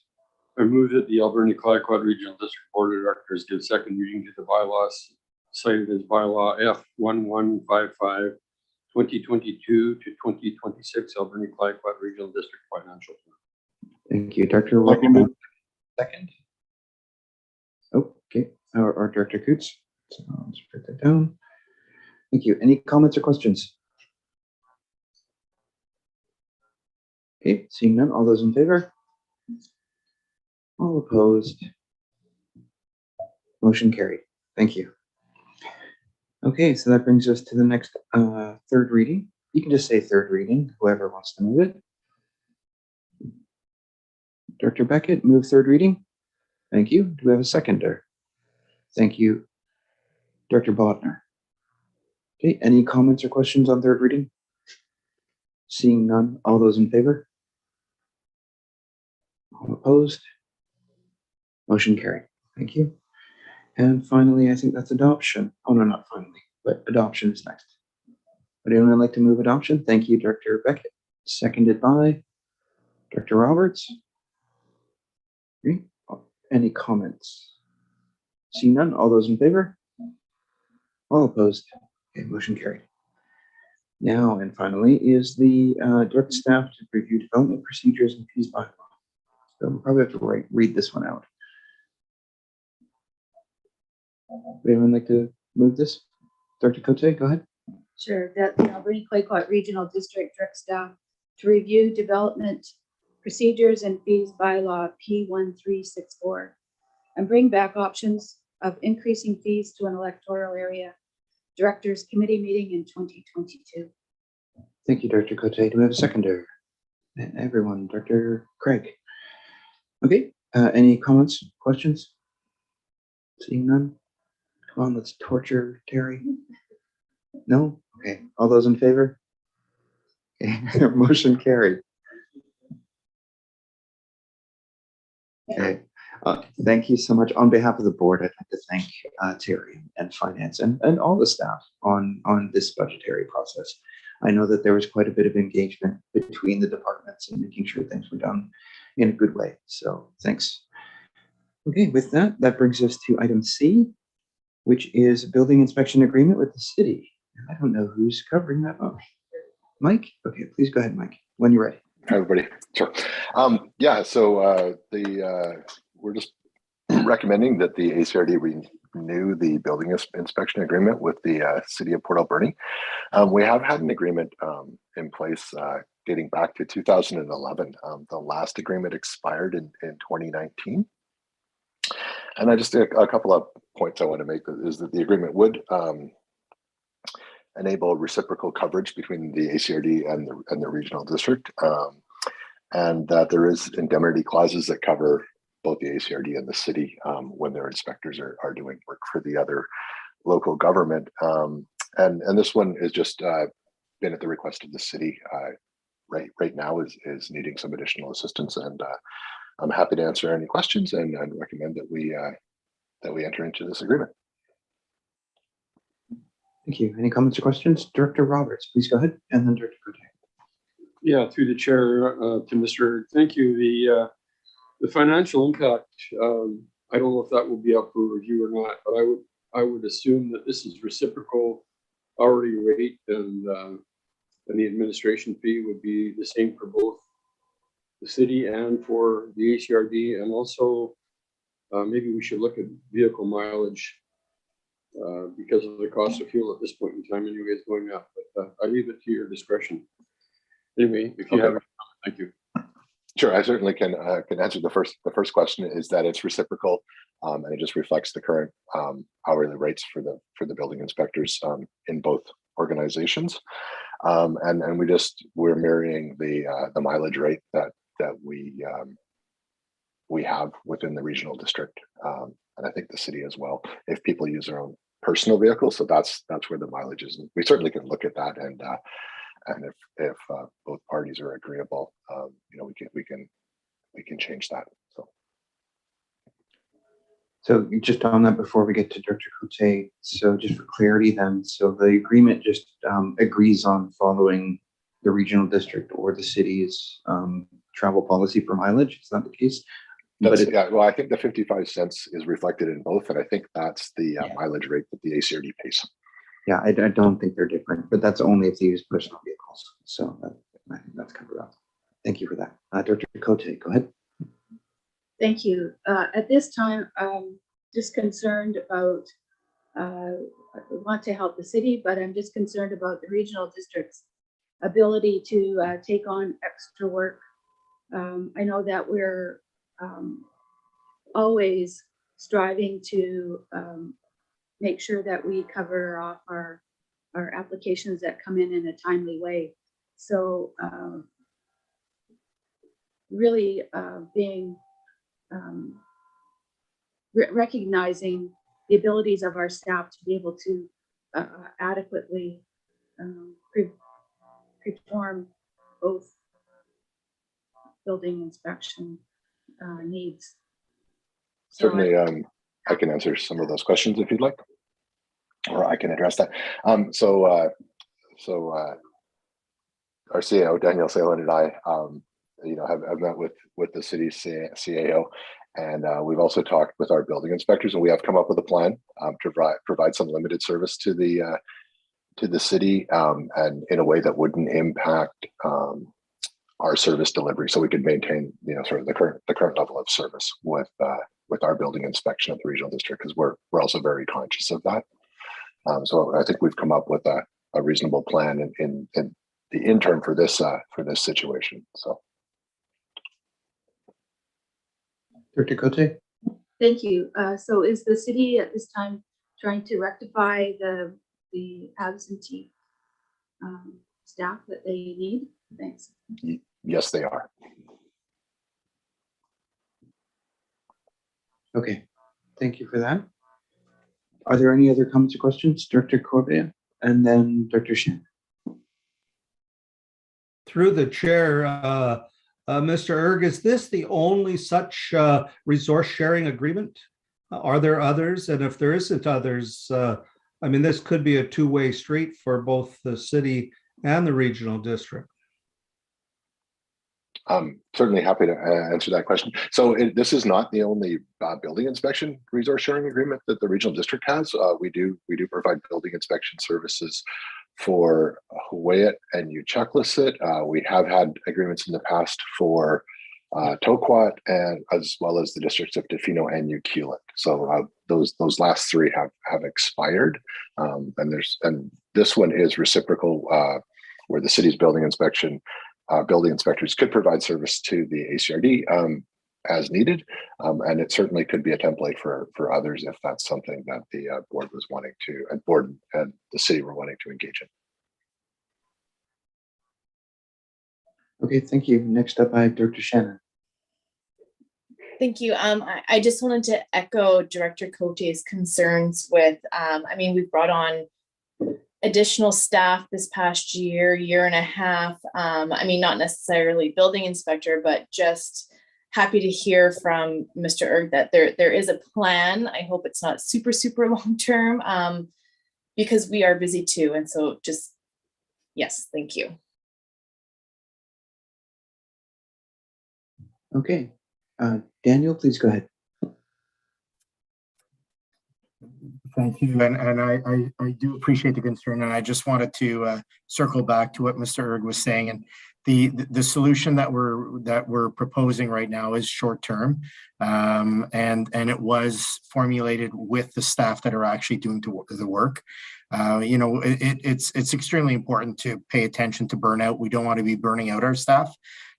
S8: I move that the Alberni-Clayoquot Regional District Board of Directors give second reading to the bylaws cited as bylaw F1155 2022 to 2026 Alberni-Clayoquot Regional District Financial Plan.
S2: Thank you, Dr. Roberts. Second. Okay, or Director Coots. So let's put that down. Thank you. Any comments or questions? Okay, seeing none. All those in favor? All opposed? Motion carried. Thank you. Okay, so that brings us to the next third reading. You can just say third reading, whoever wants to move it. Director Beckett, move third reading. Thank you. Do we have a seconder? Thank you. Director Bodnar. Okay, any comments or questions on third reading? Seeing none, all those in favor? All opposed? Motion carried. Thank you. And finally, I think that's adoption. Oh, no, not finally, but adoption is next. Would anyone like to move adoption? Thank you, Director Beckett. Seconded by Director Roberts. Okay. Any comments? Seeing none, all those in favor? All opposed? Okay, motion carried. Now and finally is the direct staff to review development procedures and fees bylaw. So we'll probably have to read this one out. Would anyone like to move this? Dr. Cote, go ahead.
S7: Sure, that the Alberni-Clayoquot Regional District direct staff to review development procedures and fees bylaw P1364 and bring back options of increasing fees to an electoral area directors committee meeting in 2022.
S2: Thank you, Dr. Cote. Do we have a seconder? Everyone, Dr. Craig. Okay, any comments, questions? Seeing none? Come on, let's torture Terry. No? Okay, all those in favor? Okay, motion carried. Okay, thank you so much. On behalf of the board, I'd like to thank Terry and finance and all the staff on this budgetary process. I know that there was quite a bit of engagement between the departments and making sure things were done in a good way. So thanks. Okay, with that, that brings us to item C, which is a building inspection agreement with the city. I don't know who's covering that up. Mike? Okay, please go ahead, Mike, when you're ready.
S10: Hi, everybody. Sure. Yeah, so we're just recommending that the ACRD renew the building inspection agreement with the city of Port Alberni. We have had an agreement in place dating back to 2011. The last agreement expired in 2019. And I just a couple of points I want to make is that the agreement would enable reciprocal coverage between the ACRD and the regional district, and that there is indemnity clauses that cover both the ACRD and the city when their inspectors are doing work for the other local government. And this one is just been at the request of the city. Right now is needing some additional assistance, and I'm happy to answer any questions and recommend that we enter into this agreement.
S2: Thank you. Any comments or questions? Director Roberts, please go ahead, and then Director Cote.
S8: Yeah, through the chair to Mr. Thank you. The financial impact, I don't know if that will be up for review or not, but I would assume that this is reciprocal hourly rate, and the administration fee would be the same for both the city and for the ACRD. And also maybe we should look at vehicle mileage because of the cost of fuel at this point in time anyways going up, but I leave it to your discretion. Anyway, if you have a comment, thank you.
S10: Sure, I certainly can answer the first question. Is that it's reciprocal, and it just reflects the current hourly rates for the building inspectors in both organizations, and we're mirroring the mileage rate that we have within the regional district, and I think the city as well, if people use their own personal vehicles. So that's where the mileage is. And we certainly can look at that And if both parties are agreeable, we can change that.
S2: So just on that, before we get to Director Cote, so just for clarity then, so the agreement just agrees on following the regional district or the city's travel policy for mileage. Is that the case?
S10: Well, I think the 55 cents is reflected in both, and I think that's the mileage rate that the ACRD pays.
S2: Yeah, I don't think they're different, but that's only if they use personal vehicles. So I think that's covered up. Thank you for that. Director Cote, go ahead.
S7: Thank you. At this time, just concerned about, I want to help the city, but I'm just concerned about the regional district's ability to take on extra work. I know that we're always striving to make sure that we cover off our applications that come in a timely way. So really being recognizing the abilities of our staff to be able to adequately perform both building inspection needs.
S10: Certainly, I can answer some of those questions if you'd like, or I can address that. So our CAO, Daniel Salen, and I, have met with the city's CAO, and we've also talked with our building inspectors, and we have come up with a plan to provide some limited service to the city, and in a way that wouldn't impact our service delivery, so we could maintain, sort of the current level of service with our building inspection of the regional district, because we're also very conscious of that. So I think we've come up with a reasonable plan in the interim for this situation. So.
S2: Director Cote?
S7: Thank you. So is the city at this time trying to rectify the absentee staff that they need? Thanks.
S10: Yes, they are.
S2: Okay, thank you for that. Are there any other comments or questions? Director Corbeil and then Director Shen.
S9: Through the chair, Mr. Erg, is this the only such resource sharing agreement? Are there others? And if there isn't others, this could be a two-way street for both the city and the regional district.
S10: I'm certainly happy to answer that question. So this is not the only building inspection resource sharing agreement that the regional district has. We do provide building inspection services for Huu-ay-aht and Utqiagvik. We have had agreements in the past for Tokwat, and as well as the districts of Tofino and Ukilik. So those last three have expired, and this one is reciprocal, where the city's building inspectors could provide service to the ACRD as needed, and it certainly could be a template for others if that's something that the board was wanting to, and board and the city were wanting to engage in.
S2: Okay, thank you. Next up, I have Director Shannon.
S13: Thank you. I just wanted to echo Director Cote's concerns with, we've brought on additional staff this past year and a half. Not necessarily building inspector, but just happy to hear from Mr. Erg that there is a plan. I hope it's not super long term, because we are busy too. And so just, yes, thank you.
S2: Okay, Daniel, please go ahead.
S12: Thank you, and I do appreciate the concern, and I just wanted to circle back to what Mr. Erg was saying, and the solution that we're proposing right now is short term, and it was formulated with the staff that are actually doing the work. It's extremely important to pay attention to burnout. We don't want to be burning out our staff.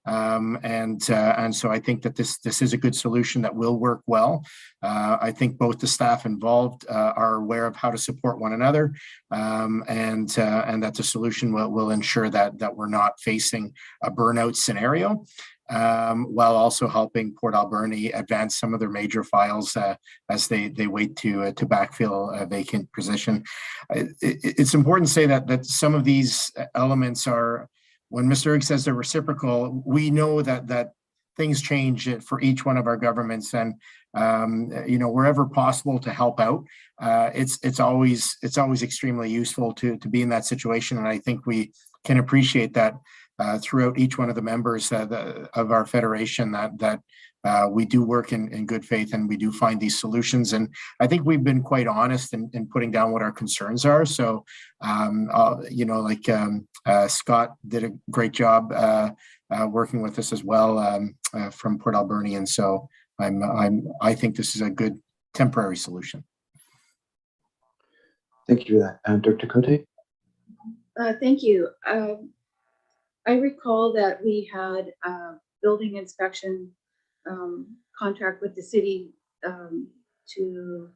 S12: And so I think that this is a good solution that will work well. I think both the staff involved are aware of how to support one another, and that the solution will ensure that we're not facing a burnout scenario, while also helping Port Alberni advance some of their major files as they wait to backfill a vacant position. It's important to say that some of these elements are, when Mr. Erg says they're reciprocal, we know that things change for each one of our governments, and wherever possible to help out, it's always extremely useful to be in that situation, and I think we can appreciate that throughout each one of the members of our federation, that we do work in good faith and we do find these solutions. And I think we've been quite honest in putting down what our concerns are. So, Scott did a great job working with us as well from Port Alberni. And so I think this is a good temporary solution.
S2: Thank you for that. Dr. Cote?
S7: Thank you. I recall that we had a building inspection contract with the city to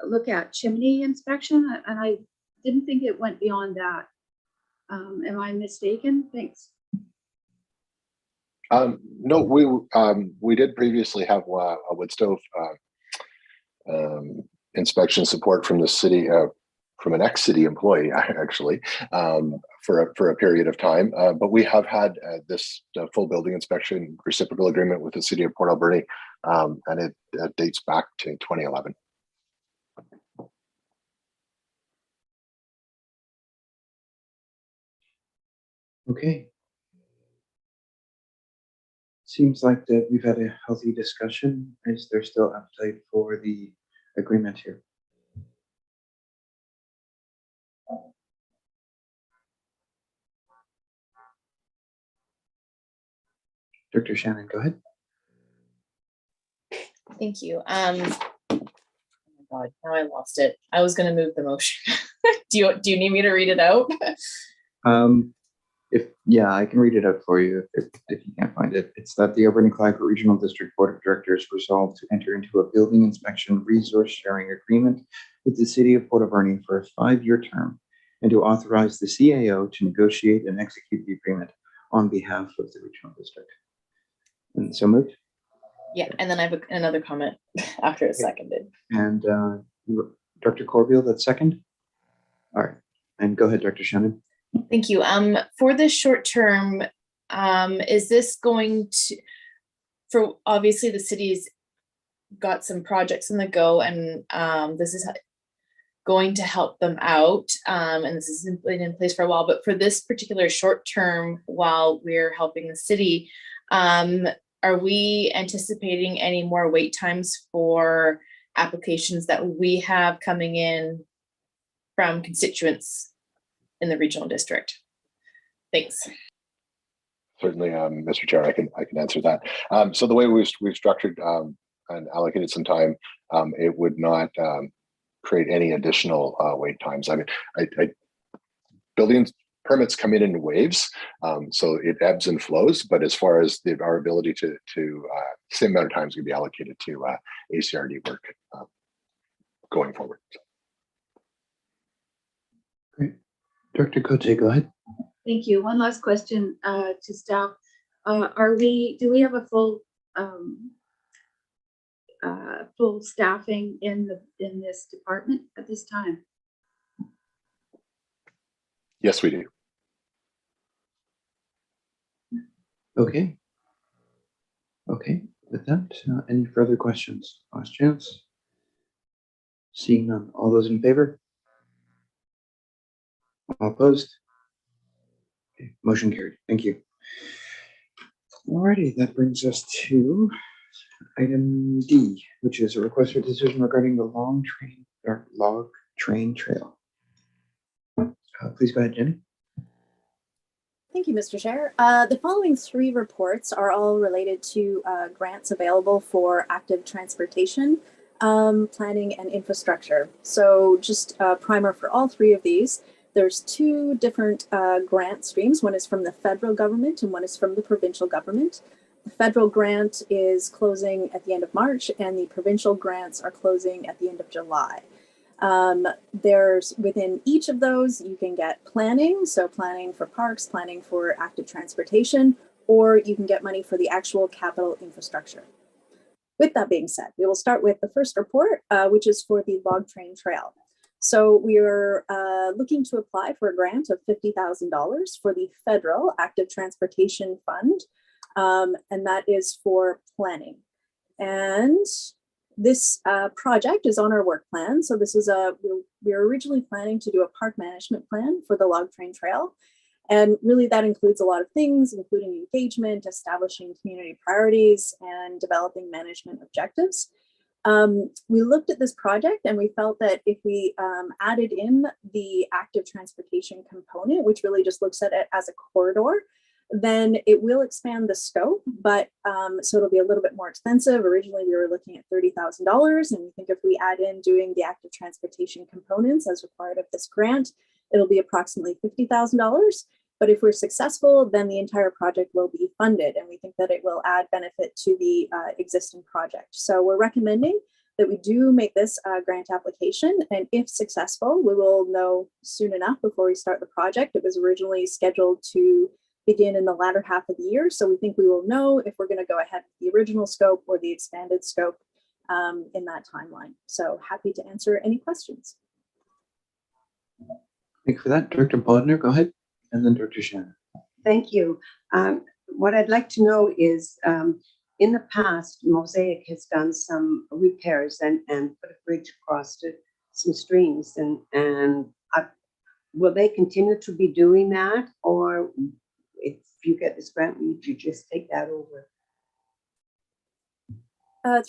S7: look at chimney inspection, and I didn't think it went beyond that. Am I mistaken? Thanks.
S10: No, we did previously have a wood stove inspection support from the city, from an ex-city employee, actually, for a period of time. But we have had this full building inspection reciprocal agreement with the city of Port Alberni, and it dates back to 2011.
S2: Okay. Seems like that we've had a healthy discussion. Is there still appetite for the agreement here? Dr. Shannon, go ahead.
S13: Thank you. Oh my God, now I lost it. I was going to move the motion. Do you need me to read it out?
S2: I can read it out for you if you can't find it. It's that the Alberni-Clayoquot Regional District Board of Directors resolved to enter into a building inspection resource sharing agreement with the city of Port Alberni for a 5-year term, and to authorize the CAO to negotiate and execute the agreement on behalf of the regional district. And so moved.
S13: Yeah, and then I have another comment after it's seconded.
S2: And Dr. Corbeil, that's second. All right, and go ahead, Dr. Shannon.
S13: Thank you. For this short term, is this going to, for obviously the city's got some projects on the go, and this is going to help them out, and this has been in place for a while, but for this particular short term, while we're helping the city, are we anticipating any more wait times for applications that we have coming in from constituents in the regional district? Thanks.
S10: Certainly, Mr. Chair, I can answer that. So the way we've structured and allocated some time, it would not create any additional wait times. I mean, building permits come in waves, so it ebbs and flows. But as far as our ability to same amount of time is going to be allocated to ACRD work going forward.
S2: Great. Dr. Cote, go ahead.
S7: Thank you. One last question to staff. Do we have a full staffing in this department at this time?
S10: Yes, we do.
S2: Okay. Okay, with that, any further questions? Last chance. Seeing none. All those in favor? All opposed? Okay, motion carried. Thank you. Alrighty, that brings us to item D, which is a request for decision regarding the log train trail. Please go ahead, Jenny.
S3: Thank you, Mr. Chair. The following 3 reports are all related to grants available for active transportation, planning, and infrastructure. So just a primer for all 3 of these. There's two different grant streams. One is from the federal government and one is from the provincial government. The federal grant is closing at the end of March and the provincial grants are closing at the end of July. There's within each of those, you can get planning. So planning for parks, planning for active transportation, or you can get money for the actual capital infrastructure. With that being said, we will start with the first report, which is for the Log Train Trail. So we are looking to apply for a grant of $50,000 for the Federal Active Transportation Fund, and that is for planning. And this project is on our work plan. So this is we were originally planning to do a park management plan for the Log Train Trail. And really that includes a lot of things, including engagement, establishing community priorities, and developing management objectives. We looked at this project and we felt that if we added in the active transportation component, which really just looks at it as a corridor, then it will expand the scope, but so it'll be a little bit more expensive. Originally, we were looking at $30,000, and we think if we add in doing the active transportation components as required of this grant, it'll be approximately $50,000. But if we're successful, then the entire project will be funded, and we think that it will add benefit to the existing project. So we're recommending that we do make this grant application, and if successful, we will know soon enough before we start the project. It was originally scheduled to begin in the latter half of the year, so we think we will know if we're going to go ahead with the original scope or the expanded scope in that timeline. So happy to answer any questions.
S2: Thank you for that. Director Bodner, go ahead. And then Director Shannon.
S14: Thank you. What I'd like to know is, in the past, Mosaic has done some repairs and put a bridge across some streams. And will they continue to be doing that? Or if you get this grant, would you just take that over?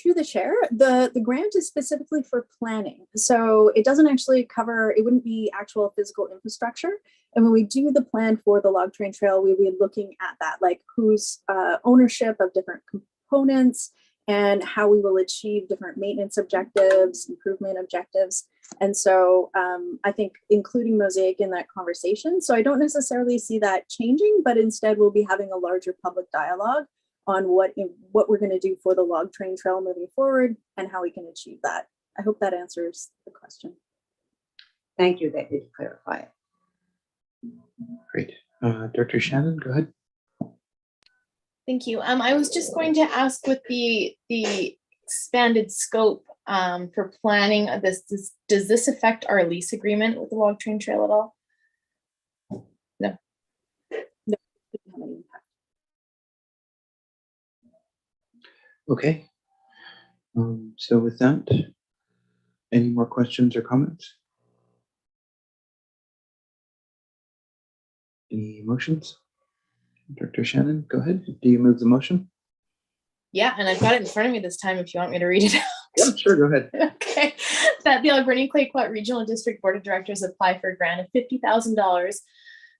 S3: Through the chair, the grant is specifically for planning. So it doesn't actually cover, it wouldn't be actual physical infrastructure. And when we do the plan for the Log Train Trail, we'll be looking at that, like whose ownership of different components and how we will achieve different maintenance objectives, improvement objectives. And so I think including Mosaic in that conversation. So I don't necessarily see that changing, but instead we'll be having a larger public dialogue on what we're going to do for the Log Train Trail moving forward and how we can achieve that. I hope that answers the question.
S14: Thank you. That did clarify it.
S2: Great. Director Shannon, go ahead.
S13: Thank you. I was just going to ask with the expanded scope for planning of this, does this affect our lease agreement with the Log Train Trail at all? No.
S3: No, it didn't have any impact.
S2: Okay. So with that, any more questions or comments? Any motions? Director Shannon, go ahead. Do you move the motion?
S13: Yeah, and I've got it in front of me this time if you want me to read it out.
S2: Yeah, sure, go ahead.
S13: Okay. That the Alberni Clayoquot Regional District Board of Directors apply for a grant of $50,000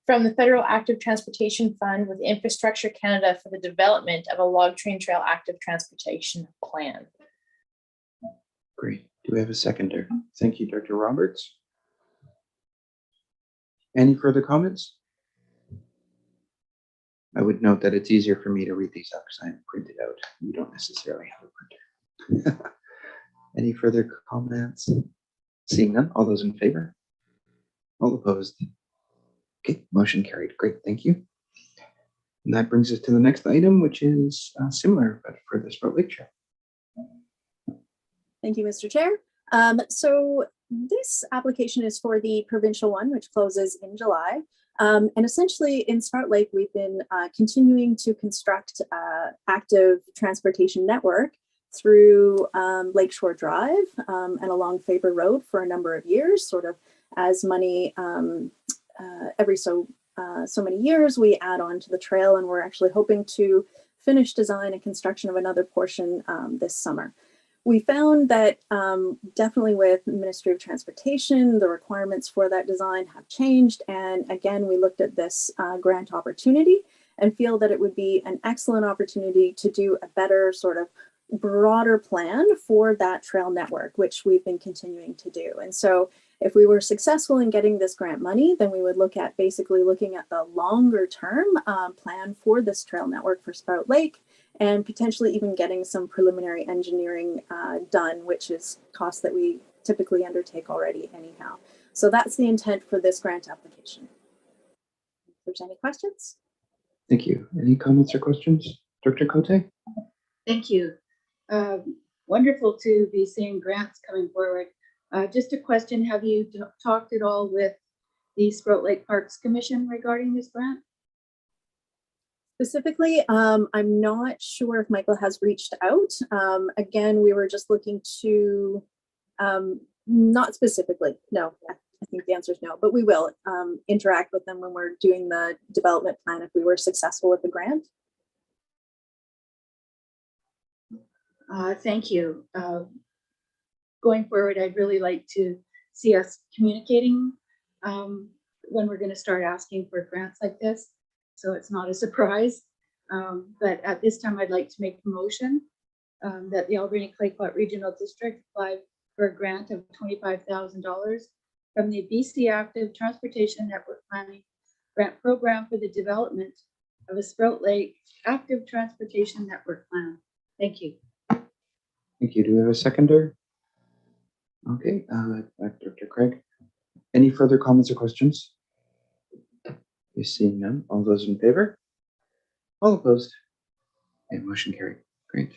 S13: from the Federal Active Transportation Fund with Infrastructure Canada for the development of a Log Train Trail active transportation plan.
S2: Great. Do we have a seconder? Thank you, Director Roberts. Any further comments? I would note that it's easier for me to read these out because I have printed out. You don't necessarily have a printer. Any further comments? Seeing none, all those in favor? All opposed? Okay, motion carried. Great, thank you. And that brings us to the next item, which is similar, but for the Sprout Lake Trail.
S3: Thank you, Mr. Chair. So this application is for the provincial one, which closes in July. And essentially in Sprout Lake, we've been continuing to construct active transportation network through Lakeshore Drive and along Faber Road for a number of years, sort of as money every so many years we add on to the trail, and we're actually hoping to finish design and construction of another portion this summer. We found that definitely with Ministry of Transportation, the requirements for that design have changed. And again, we looked at this grant opportunity and feel that it would be an excellent opportunity to do a better sort of broader plan for that trail network, which we've been continuing to do. And so If we were successful in getting this grant money, then we would look at basically looking at the longer term plan for this trail network for Sprout Lake, and potentially even getting some preliminary engineering done, which is costs that we typically undertake already anyhow. So that's the intent for this grant application. If there's any questions?
S2: Thank you. Any comments or questions? Director Cote?
S7: Thank you. Wonderful to be seeing grants coming forward. Just a question, have you talked at all with the Sprout Lake Parks Commission regarding this grant?
S3: Specifically, I'm not sure if Michael has reached out. Again, we were just looking to, not specifically, no, I think the answer is no, but we will interact with them when we're doing the development plan if we were successful with the grant.
S7: Thank you. Going forward, I'd really like to see us communicating when we're going to start asking for grants like this, so it's not a surprise. But at this time, I'd like to make a motion that the Alberni Clayoquot Regional District apply for a grant of $25,000 from the BC Active Transportation Network Planning Grant Program for the development of a Sprout Lake Active Transportation Network Plan. Thank you.
S2: Thank you. Do we have a seconder? Okay, Director Craig. Any further comments or questions? You seeing none? All those in favor? All opposed? And motion carried. Great.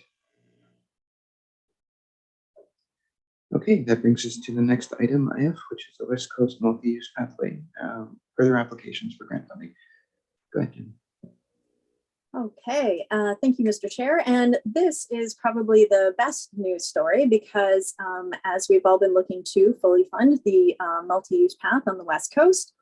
S2: Okay, that brings us to the next item, F, which is the West Coast Multi-Use Pathway. Further applications for grant funding. Go ahead, Jen.
S3: Okay, thank you, Mr. Chair. And this is probably the best news story because as we've all been looking to fully fund the multi-use path on the West Coast,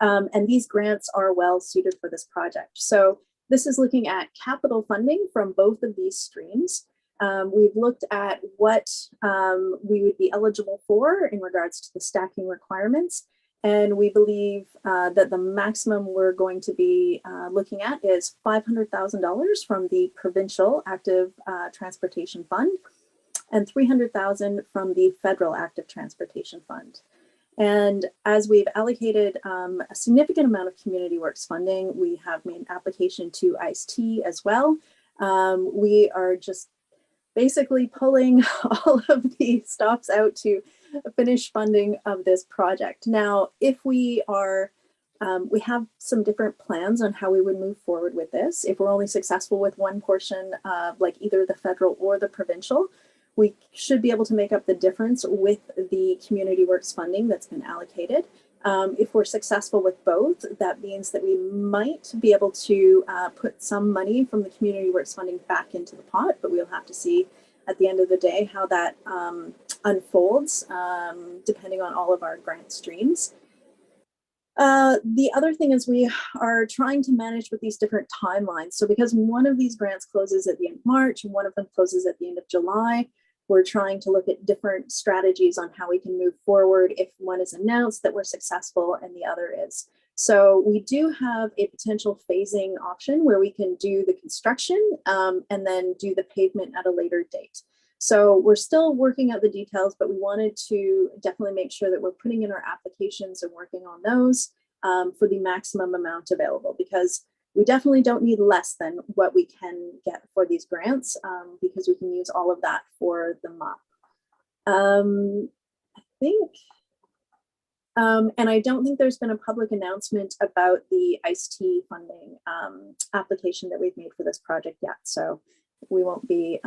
S3: and these grants are well suited for this project. So this is looking at capital funding from both of these streams. We've looked at what we would be eligible for in regards to the stacking requirements. And we believe that the maximum we're going to be looking at is $500,000 from the Provincial Active Transportation Fund and $300,000 from the Federal Active Transportation Fund. And as we've allocated a significant amount of Community Works funding, we have made an application to ICE-T as well. We are just basically pulling all of the stops out to finish funding of this project. Now, if we are, we have some different plans on how we would move forward with this. If we're only successful with one portion of like either the federal or the provincial, we should be able to make up the difference with the Community Works funding that's been allocated. If we're successful with both, that means that we might be able to put some money from the Community Works funding back into the pot, but we'll have to see at the end of the day how that unfolds, depending on all of our grant streams. The other thing is we are trying to manage with these different timelines. So because one of these grants closes at the end of March, and one of them closes at the end of July, we're trying to look at different strategies on how we can move forward if one is announced that we're successful and the other is. So we do have a potential phasing option where we can do the construction and then do the pavement at a later date. So we're still working out the details, but we wanted to definitely make sure that we're putting in our applications and working on those for the maximum amount available, because we definitely don't need less than what we can get for these grants because we can use all of that for the MUP. I think, and I don't think there's been a public announcement about the ICE-T funding application that we've made for this project yet. So we won't be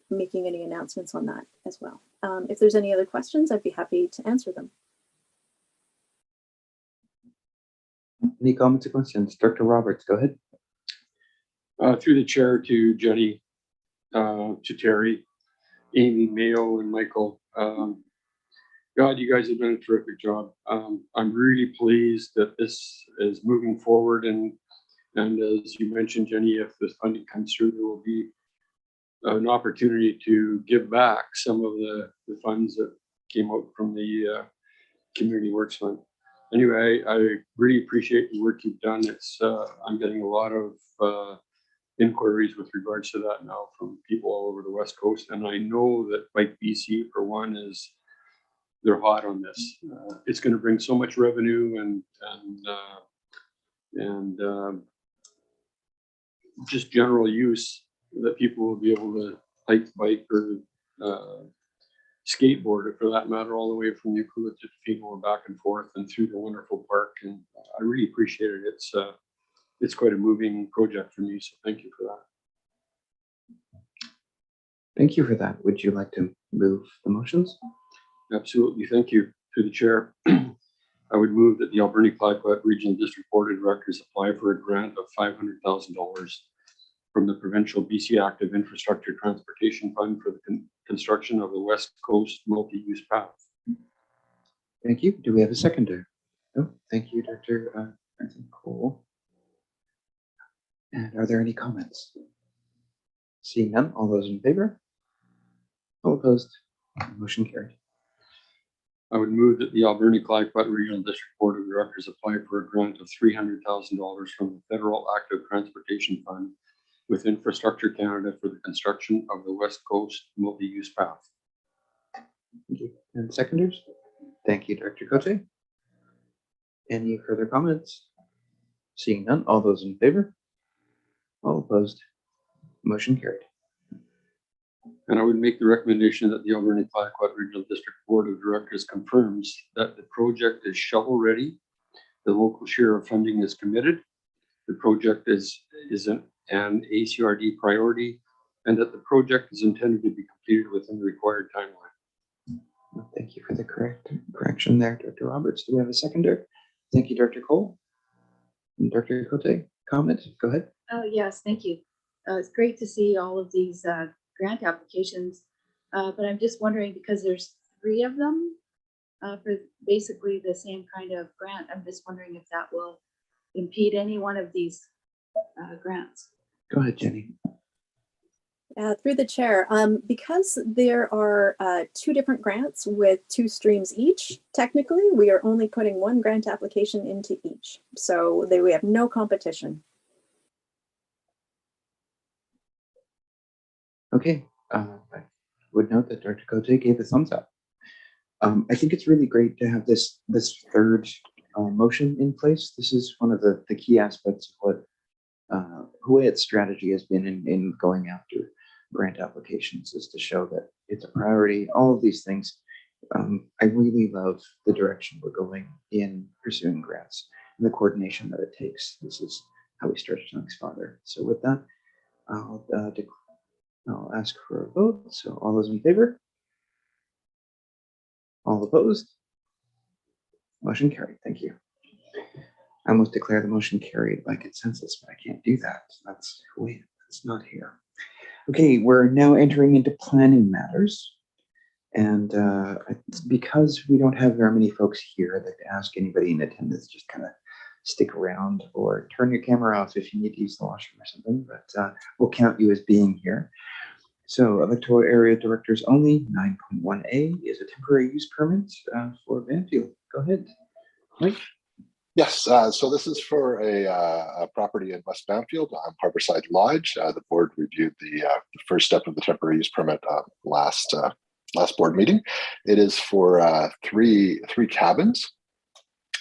S3: making any announcements on that as well. If there's any other questions, I'd be happy to answer them.
S2: Any comments or questions? Director Roberts, go ahead.
S8: Through the chair to Jenny, to Terry, Amy, Mayo, and Michael. God, you guys have done a terrific job. I'm really pleased that this is moving forward. And as you mentioned, Jenny, if this funding comes through, there will be an opportunity to give back some of the funds that came out from the Community Works Fund. Anyway, I really appreciate the work you've done. It's I'm getting a lot of inquiries with regards to that now from people all over the West Coast. And I know that Bike BC, for one, is they're hot on this. It's going to bring so much revenue and just general use that people will be able to hike, bike, or skateboard, or for that matter, all the way from Euclid to Tofino and back and forth and through the wonderful park. And I really appreciate it. It's quite a moving project for me. So thank you for that.
S2: Thank you for that. Would you like to move the motions?
S8: Absolutely. Thank you. Through the chair, I would move that the Alberni-Clayoquot Regional District Board of Directors apply for a grant of $500,000 from the provincial BC Active Infrastructure Transportation Fund for the construction of the West Coast multi-use path.
S2: Thank you. Do we have a seconder? Oh, thank you, Dr. Franklin Cole. And are there any comments? Seeing none, all those in favor? All opposed? Motion carried.
S8: I would move that the Alberni-Clayoquot Regional District Board of Directors apply for a grant of $300,000 from the Federal Active Transportation Fund with Infrastructure Canada for the construction of the West Coast multi-use path.
S2: Thank you. And seconders? Thank you, Director Cote. Any further comments? Seeing none, all those in favor? All opposed? Motion carried.
S8: And I would make the recommendation that the Alberni-Clayoquot Regional District Board of Directors confirms that the project is shovel ready, the local share of funding is committed, the project is an ACRD priority, and that the project is intended to be completed within the required timeline.
S2: Thank you for the correction there, Dr. Roberts. Do we have a seconder? Thank you, Dr. Cole. And Dr. Cote, comment? Go ahead.
S7: Oh, yes, thank you. It's great to see all of these grant applications, but I'm just wondering, because there's 3 of them for basically the same kind of grant, I'm just wondering if that will impede any one of these grants.
S2: Go ahead, Jenny.
S3: Through the chair, because there are 2 different grants with 2 streams each, technically, we are only putting 1 grant application into each. So we have no competition.
S2: Okay, I would note that Dr. Cote gave a thumbs up. I think it's really great to have this third motion in place. This is one of the key aspects of what Hoo-Ay's strategy has been in going after grant applications, is to show that it's a priority, all of these things. I really love the direction we're going in pursuing grants and the coordination that it takes. This is how we stretch tongues farther. So with that, I'll ask for a vote. So all those in favor? All opposed? Motion carried. Thank you. I almost declare the motion carried by consensus, but I can't do that. That's wait, that's not here. Okay, we're now entering into planning matters. And because we don't have very many folks here, I'd like to ask anybody in attendance just kind of stick around or turn your camera off if you need to use the washroom or something, but we'll count you as being here. So electoral area directors only, 9.1A is a temporary use permit for Banfield. Go ahead, Mike.
S10: Yes, so this is for a property in West Banfield on Harborside Lodge. The board reviewed the first step of the temporary use permit last board meeting. It is for three cabins.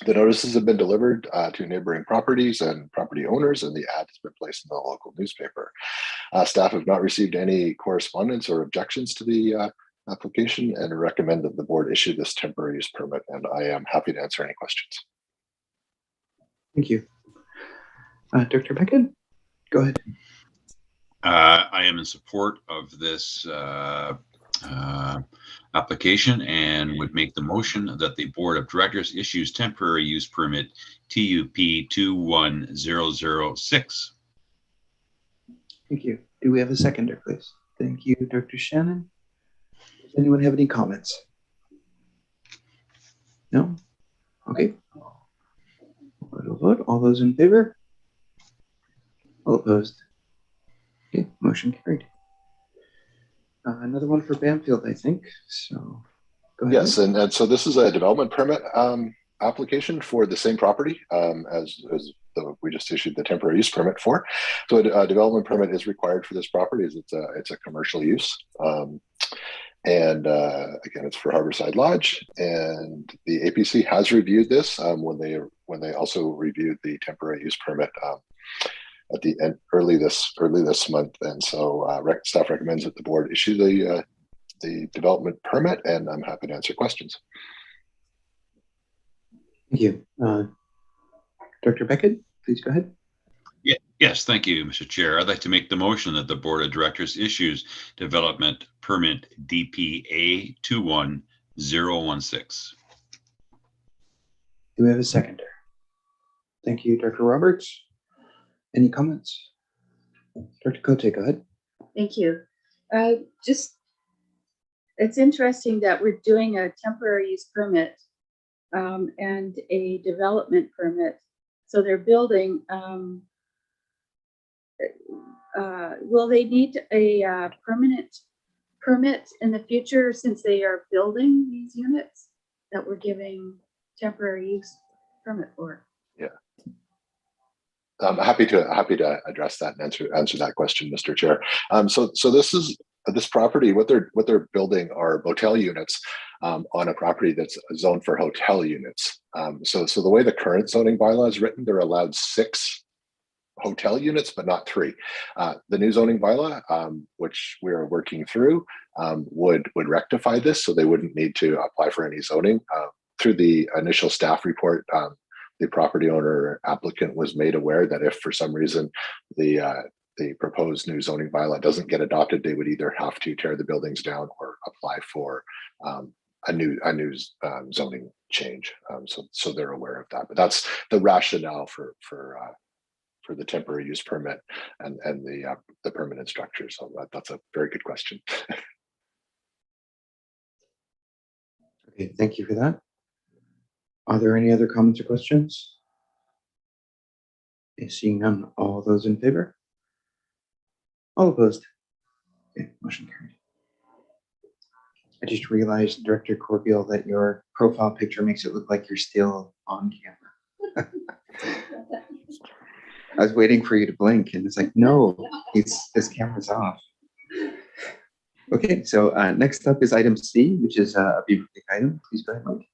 S10: The notices have been delivered to neighboring properties and property owners, and the ad has been placed in the local newspaper. Staff have not received any correspondence or objections to the application and recommend that the board issue this temporary use permit, and I am happy to answer any questions.
S2: Thank you. Dr. Beckett, go ahead.
S16: I am in support of this application and would make the motion that the Board of Directors issues temporary use permit TUP 21006.
S2: Thank you. Do we have a seconder, please? Thank you, Dr. Shannon. Does anyone have any comments? No? Okay. We'll vote. All those in favor? All opposed? Okay, motion carried. Another one for Banfield, I think. So go ahead.
S10: Yes, and so this is a development permit application for the same property as we just issued the temporary use permit for. So a development permit is required for this property as it's a commercial use. And again, it's for Harborside Lodge, and the APC has reviewed this when they also reviewed the temporary use permit at the end early this month. And so staff recommends that the board issue the development permit, and I'm happy to answer questions.
S2: Thank you. Dr. Beckett, please go ahead.
S16: Yes, thank you, Mr. Chair. I'd like to make the motion that the Board of Directors issues development permit DPA 21016.
S2: Do we have a seconder? Thank you, Dr. Roberts. Any comments? Dr. Cote, go ahead.
S7: Thank you. Just, it's interesting that we're doing a temporary use permit and a development permit. So they're building, will they need a permanent permit in the future since they are building these units that we're giving temporary use permit for?
S10: Yeah. I'm happy to address that and answer that question, Mr. Chair. So this property, what they're building are motel units on a property that's zoned for hotel units. So the way the current zoning bylaw is written, they're allowed 6 hotel units, but not 3. The new zoning bylaw, which we're working through, would rectify this, so they wouldn't need to apply for any zoning. Through the initial staff report, the property owner applicant was made aware that if for some reason the proposed new zoning bylaw doesn't get adopted, they would either have to tear the buildings down or apply for a new zoning change. So they're aware of that. But that's the rationale for the temporary use permit and the permanent structure. So that's a very good question.
S2: Okay, thank you for that. Are there any other comments or questions? Okay, seeing none, all those in favor? All opposed? Okay, motion carried. I just realized, Director Corbeil, that your profile picture makes it look like you're still on camera. I was waiting for you to blink, and it's like, no, this camera's off. Okay, so next up is item C, which is a Beaver Creek item. Please go ahead, Mike.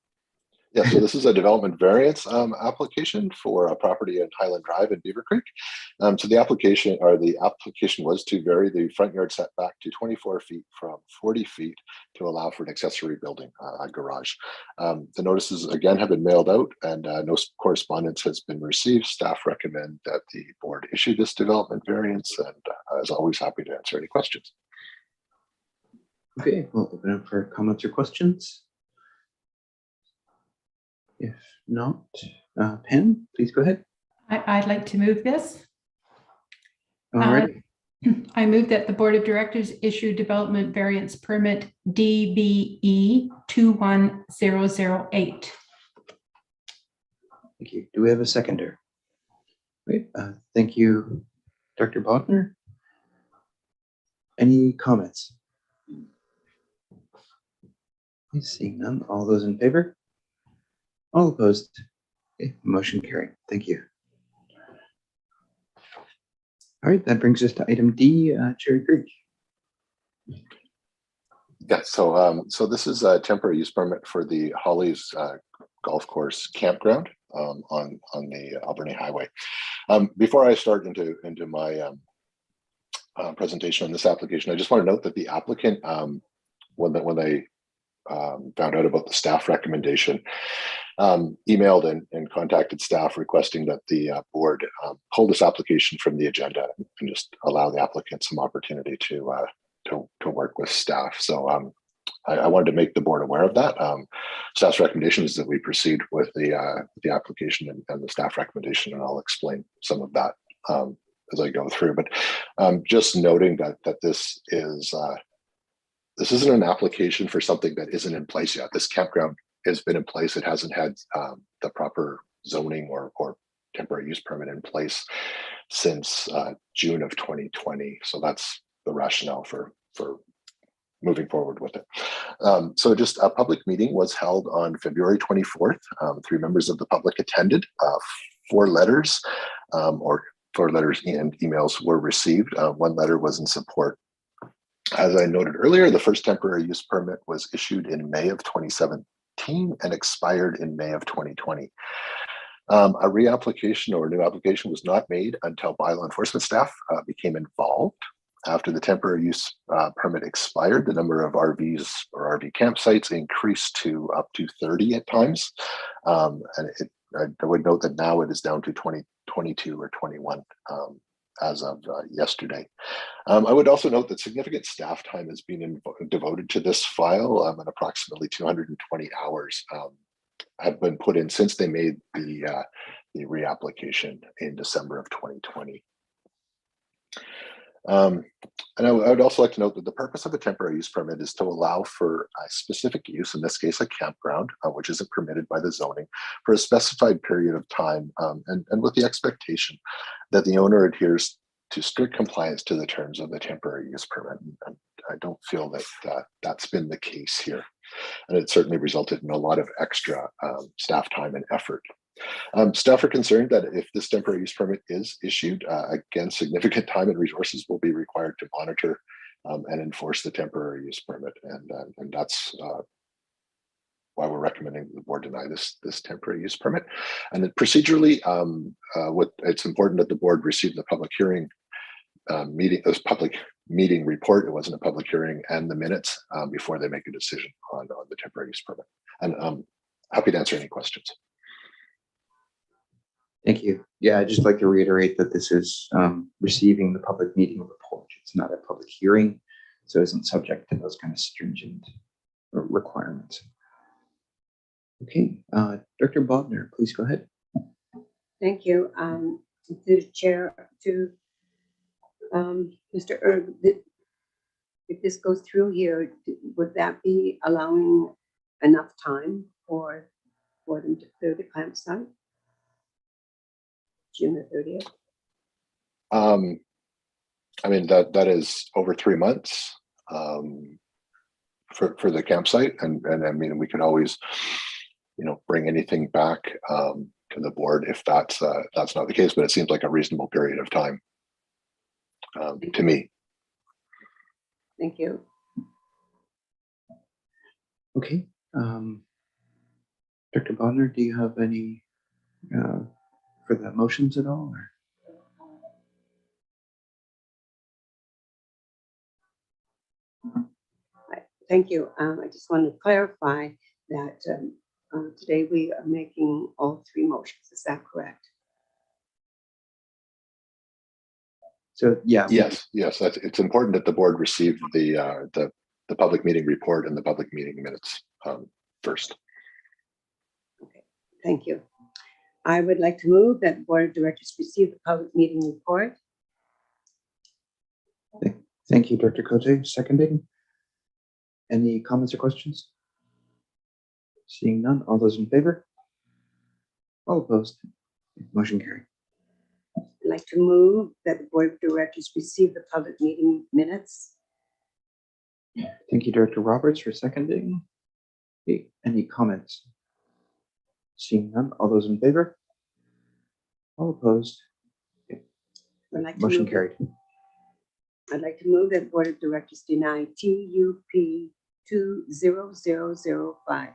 S10: Yeah, so this is a development variance application for a property in Highland Drive in Beaver Creek. So the application was to vary the front yard setback to 24 feet from 40 feet to allow for an accessory building, a garage. The notices again have been mailed out, and no correspondence has been received. Staff recommend that the board issue this development variance, and as always, happy to answer any questions.
S2: Okay, we'll open up for comments or questions. If not, Pen, please go ahead.
S4: I'd like to move this.
S2: All right.
S4: I move that the Board of Directors issue development variance permit DBE 21008.
S2: Thank you. Do we have a seconder? Great. Thank you, Dr. Botner. Any comments? Seeing none, all those in favor? All opposed? Okay, motion carried. Thank you. All right, that brings us to item D, Cherry Creek.
S10: Yeah, so this is a temporary use permit for the Hollies Golf Course campground on the Alberni Highway. Before I start into my presentation on this application, I just want to note that the applicant, when they found out about the staff recommendation, emailed and contacted staff requesting that the board pull this application from the agenda and just allow the applicant some opportunity to work with staff. So I wanted to make the board aware of that. Staff's recommendation is that we proceed with the application and the staff recommendation, and I'll explain some of that as I go through. But just noting that this isn't an application for something that isn't in place yet. This campground has been in place. It hasn't had the proper zoning or temporary use permit in place since June of 2020. So that's the rationale for moving forward with it. So just a public meeting was held on February 24th. 3 members of the public attended. 4 letters and emails were received. 1 letter was in support As I noted earlier, the first temporary use permit was issued in May of 2017 and expired in May of 2020. A reapplication or new application was not made until bylaw enforcement staff became involved. After the temporary use permit expired, the number of RVs or RV campsites increased to up to 30 at times. And I would note that now it is down to 22 or 21 as of yesterday. I would also note that significant staff time has been devoted to this file, and approximately 220 hours have been put in since they made the reapplication in December of 2020. And I would also like to note that the purpose of a temporary use permit is to allow for a specific use, in this case, a campground, which isn't permitted by the zoning, for a specified period of time, and with the expectation that the owner adheres to strict compliance to the terms of the temporary use permit. And I don't feel that that's been the case here. And it certainly resulted in a lot of extra staff time and effort. Staff are concerned that if this temporary use permit is issued, again, significant time and resources will be required to monitor and enforce the temporary use permit. And that's why we're recommending the board deny this temporary use permit. And then procedurally, it's important that the board receive the public hearing public meeting report. It wasn't a public hearing, and the minutes before they make a decision on the temporary use permit. And I'm happy to answer any questions.
S2: Thank you. Yeah, I'd just like to reiterate that this is receiving the public meeting report. It's not a public hearing, so it isn't subject to those kind of stringent requirements. Okay, Director Bodner, please go ahead.
S14: Thank you. To the chair, to Mr. Erb, if this goes through here, would that be allowing enough time for them to clear the campsite? June the 30th?
S10: I mean, that is over 3 months for the campsite. And I mean, we can always, bring anything back to the board if that's not the case, but it seems like a reasonable period of time to me.
S14: Thank you.
S2: Okay. Dr. Bodner, do you have any for the motions at all? Or?
S14: Thank you. I just want to clarify that today we are making all 3 motions. Is that correct?
S2: So yeah.
S10: Yes. It's important that the board receive the public meeting report and the public meeting minutes first.
S14: Okay. Thank you. I would like to move that the Board of Directors receive the public meeting report.
S2: Thank you, Director Cote. Seconding. Any comments or questions? Seeing none, all those in favor? All opposed? Motion carried.
S14: I'd like to move that the Board of Directors receive the public meeting minutes.
S2: Thank you, Director Roberts, for seconding. Okay. Any comments? Seeing none, all those in favor? All opposed? Okay. Motion carried.
S14: I'd like to move that the Board of Directors deny TUP 20005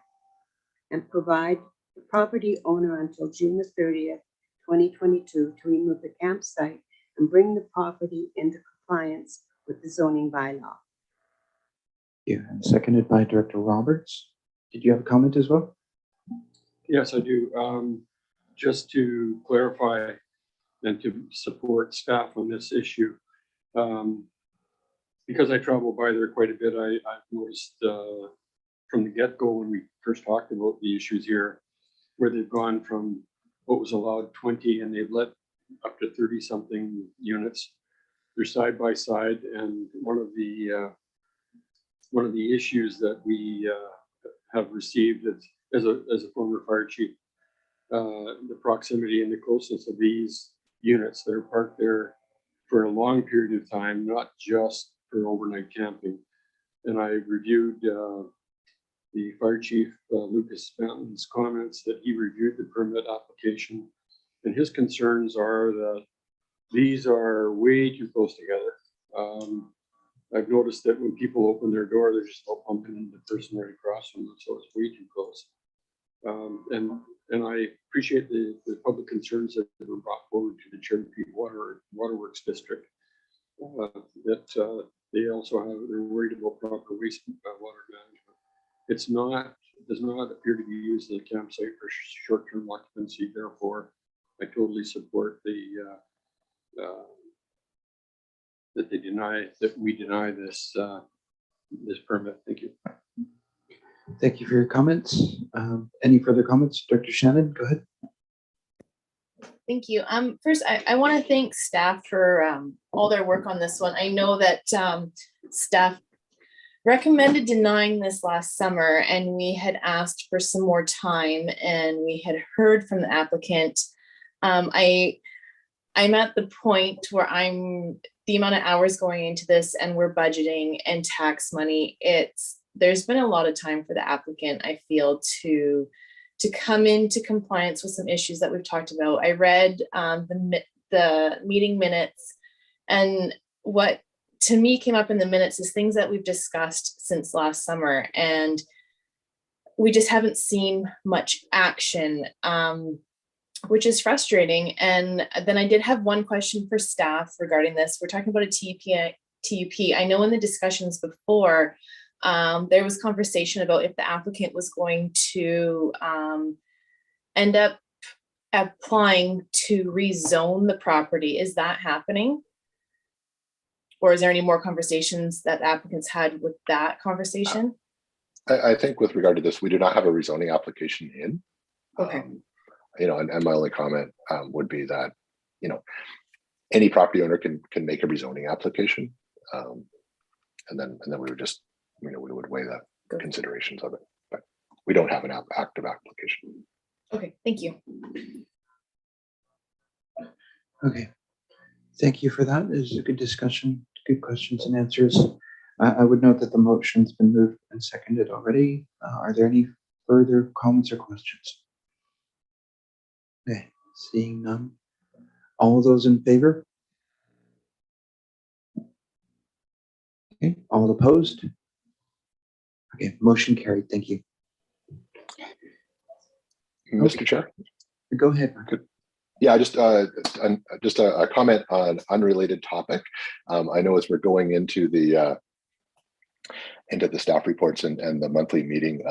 S14: and provide the property owner until June the 30th, 2022 to remove the campsite and bring the property into compliance with the zoning bylaw.
S2: Yeah, and seconded by Director Roberts. Did you have a comment as well?
S8: Yes, I do. Just to clarify and to support staff on this issue, because I travel by there quite a bit, I've noticed from the get-go when we first talked about the issues here, where they've gone from what was allowed 20 and they've let up to 30 something units. They're side by side, and one of the issues that we have received as a former fire chief, the proximity and the closeness of these units that are parked there for a long period of time, not just for overnight camping. And I reviewed the fire chief, Lucas Benton's comments that he reviewed the permit application, and his concerns are that these are way too close together. I've noticed that when people open their door, they're just all pumping into the person right across from them, so it's way too close. And I appreciate the public concerns that were brought forward to the Cherokee Waterworks District. That they also they're worried about proper waste water management. It does not appear to be used as a campsite for short-term occupancy. Therefore, I totally support that we deny this this permit. Thank you.
S2: Thank you for your comments. Any further comments? Director Shannon, go ahead.
S13: Thank you. First, I want to thank staff for all their work on this one. I know that staff recommended denying this last summer, and we had asked for some more time, and we had heard from the applicant. I'm at the point where the amount of hours going into this, and we're budgeting and tax money. There's been a lot of time for the applicant, I feel, to come into compliance with some issues that we've talked about. I read the meeting minutes, and what to me came up in the minutes is things that we've discussed since last summer, and we just haven't seen much action, which is frustrating. And then I did have one question for staff regarding this. We're talking about a TUP. I know in the discussions before, there was conversation about if the applicant was going to end up applying to rezone the property. Is that happening? Or is there any more conversations that applicants had with that conversation?
S10: I think with regard to this, we do not have a rezoning application in.
S13: Okay.
S10: And my only comment would be that, any property owner can make a rezoning application. And then we would just, we would weigh the considerations of it, but we don't have an active application.
S13: Okay, thank you.
S2: Okay, thank you for that. It was a good discussion, good questions and answers. I would note that the motion's been moved and seconded already. Are there any further comments or questions? Okay, seeing none. All those in favor? Okay, all opposed? Okay, motion carried. Thank you.
S10: Mr. Chair?
S2: Go ahead.
S10: Yeah, just a comment on unrelated topic. I know as we're going into the staff reports and the monthly meeting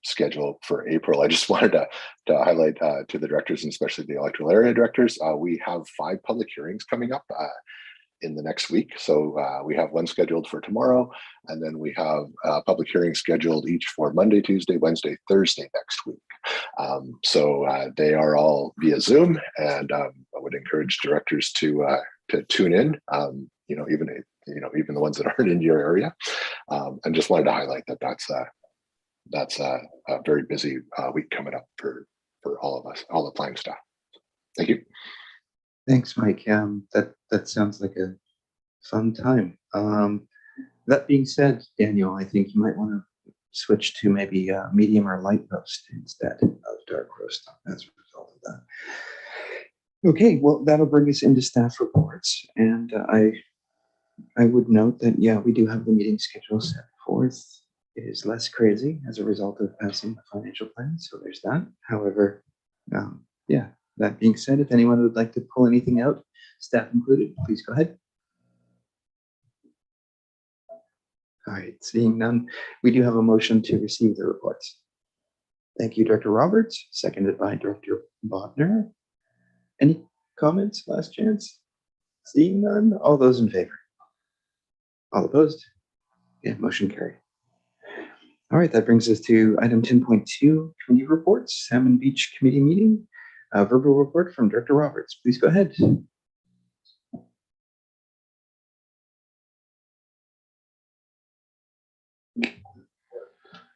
S10: schedule for April, I just wanted to highlight to the directors, and especially the electoral area directors, we have 5 public hearings coming up in the next week. So we have one scheduled for tomorrow, and then we have public hearings scheduled each for Monday, Tuesday, Wednesday, Thursday next week. So they are all via Zoom, and I would encourage directors to tune in. Even the ones that aren't in your area, and just wanted to highlight that that's a very busy week coming up for all of us, all the planning staff. Thank you.
S2: Thanks, Mike. That sounds like a fun time. That being said, Daniel, I think you might want to switch to maybe medium or light roast instead of dark roast as a result of that. Okay, well, that'll bring us into staff reports. And I would note that, yeah, we do have the meeting schedule set forth. It is less crazy as a result of passing the financial plan, so there's that. However, yeah, that being said, if anyone would like to pull anything out, staff included, please go ahead. All right, seeing none, we do have a motion to receive the reports. Thank you, Director Roberts, seconded by Director Bodner. Any comments, last chance? Seeing none, all those in favor? All opposed? Yeah, motion carried. All right, that brings us to item 10.2, committee reports, Salmon Beach Committee meeting. A verbal report from Director Roberts. Please go ahead.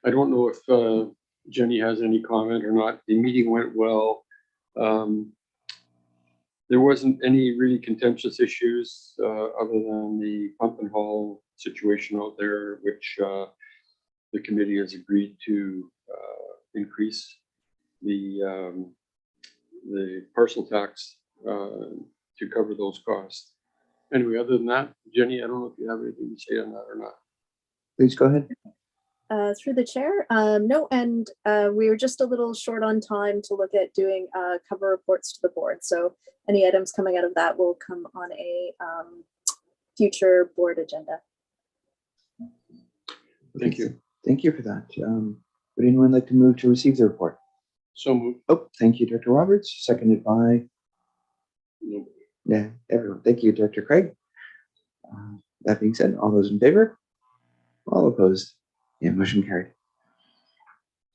S8: I don't know if Jenny has any comment or not. The meeting went well. There wasn't any really contentious issues other than the pump and haul situation out there, which the committee has agreed to increase the parcel tax to cover those costs. Anyway, other than that, Jenny, I don't know if you have anything to say on that or not.
S2: Please go ahead.
S3: Through the chair, no, and we were just a little short on time to look at doing cover reports to the board. So any items coming out of that will come on a future board agenda.
S8: Thank you.
S2: Thank you for that. Would anyone like to move to receive the report?
S8: So moved.
S2: Oh, thank you, Director Roberts, seconded by,
S8: No.
S2: yeah, everyone. Thank you, Director Craig. That being said, all those in favor? All opposed? Yeah, motion carried.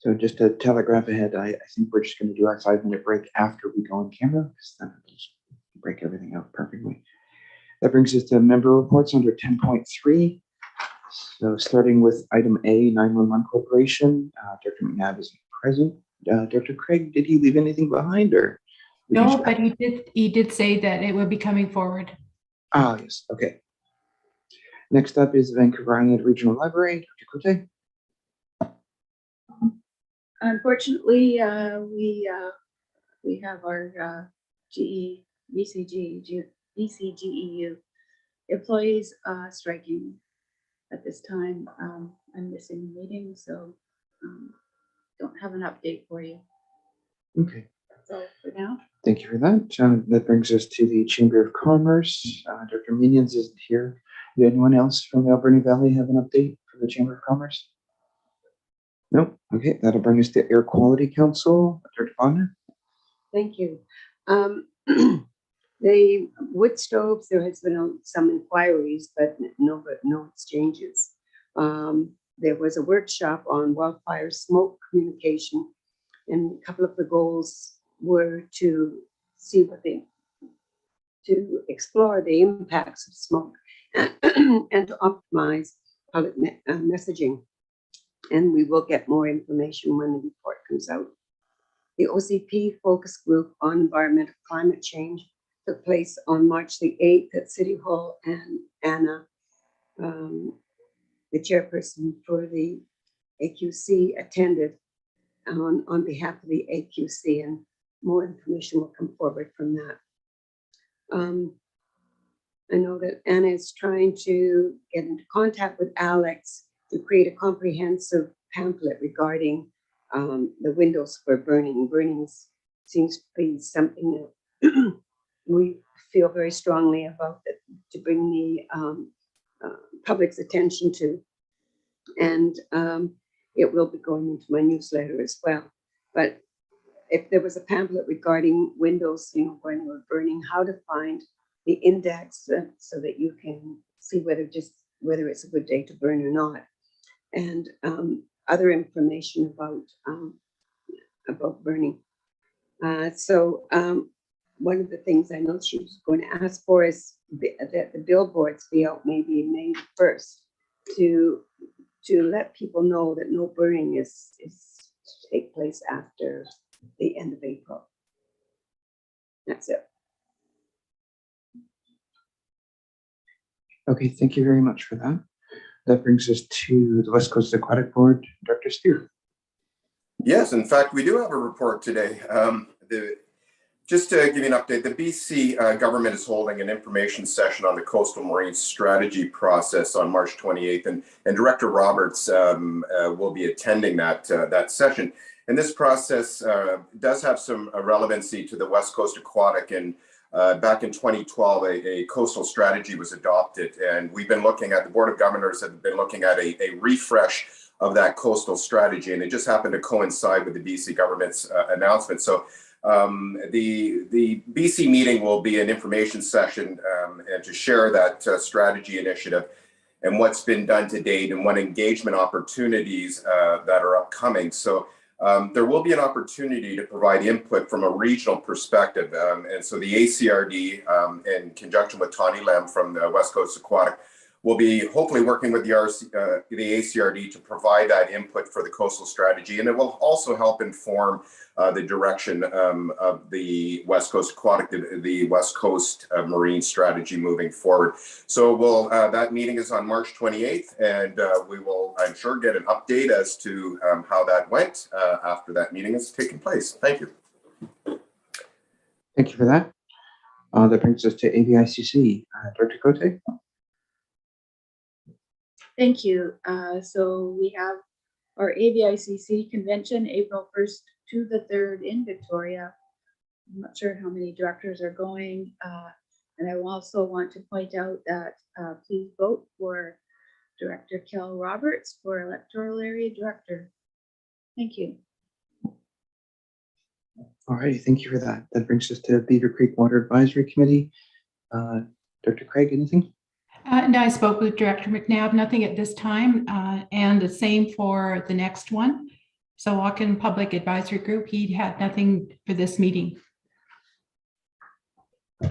S2: So just to telegraph ahead, I think we're just going to do our 5-minute break after we go on camera, because then it'll just break everything out perfectly. That brings us to member reports under 10.3. So starting with item A, 911 Corporation, Director McNabb isn't present. Director Craig, did he leave anything behind, or?
S4: No, but he did say that it would be coming forward.
S2: Ah, yes, okay. Next up is Vancouver Island Regional Library, Dr. Cote.
S7: Unfortunately, we have our BCGEU employees striking at this time. I'm missing a meeting, so don't have an update for you.
S2: Okay.
S7: That's all for now.
S2: Thank you for that. That brings us to the Chamber of Commerce. Dr. Minions isn't here. Did anyone else from the Alberni Valley have an update for the Chamber of Commerce? No? Okay, that'll bring us to Air Quality Council. Dr. Bonner?
S14: Thank you. The wood stoves, there has been some inquiries, but no exchanges. There was a workshop on wildfire smoke communication, and a couple of the goals were to see to explore the impacts of smoke and to optimize public messaging. And we will get more information when the report comes out. The OCP focus group on environmental climate change took place on March the 8th at City Hall, and Anna, the chairperson for the AQC, attended on behalf of the AQC, and more information will come forward from that. I know that Anna is trying to get into contact with Alex to create a comprehensive pamphlet regarding the windows for burning. Burning seems to be something that we feel very strongly about, that to bring the public's attention to. And it will be going into my newsletter as well. But if there was a pamphlet regarding windows, when they were burning, how to find the index so that you can see whether it's a good day to burn or not, and other information about burning. So one of the things I know she was going to ask for is that the billboards be out maybe May 1st to let people know that no burning is to take place after the end of April. That's it.
S2: Okay, thank you very much for that. That brings us to the West Coast Aquatic Board, Dr. Spear.
S11: Yes, in fact, we do have a report today. Just to give you an update, the BC government is holding an information session on the coastal marine strategy process on March 28th, and Director Roberts will be attending that session. And this process does have some relevancy to the West Coast Aquatic, and back in 2012, a coastal strategy was adopted, and we've been looking at, the Board of Governors have been looking at a refresh of that coastal strategy, and it just happened to coincide with the BC government's announcement. So the BC meeting will be an information session and to share that strategy initiative and what's been done to date and what engagement opportunities that are upcoming. So there will be an opportunity to provide input from a regional perspective. And so the ACRD, in conjunction with Tawny Lamb from the West Coast Aquatic, will be hopefully working with the ACRD to provide that input for the coastal strategy. And it will also help inform the direction of the West Coast Aquatic, the West Coast Marine strategy moving forward. So that meeting is on March 28th, and we will, I'm sure, get an update as to how that went after that meeting has taken place. Thank you.
S2: Thank you for that. That brings us to AVICC. Director Cote?
S7: Thank you. So we have our AVICC convention, April 1st to the 3rd in Victoria. I'm not sure how many directors are going. And I also want to point out that please vote for Director Kel Roberts for electoral area director. Thank you.
S2: All righty, thank you for that. That brings us to Beaver Creek Water Advisory Committee. Dr. Craig, anything?
S4: No, I spoke with Director McNabb, nothing at this time, and the same for the next one. So Walken Public Advisory Group, he had nothing for this meeting.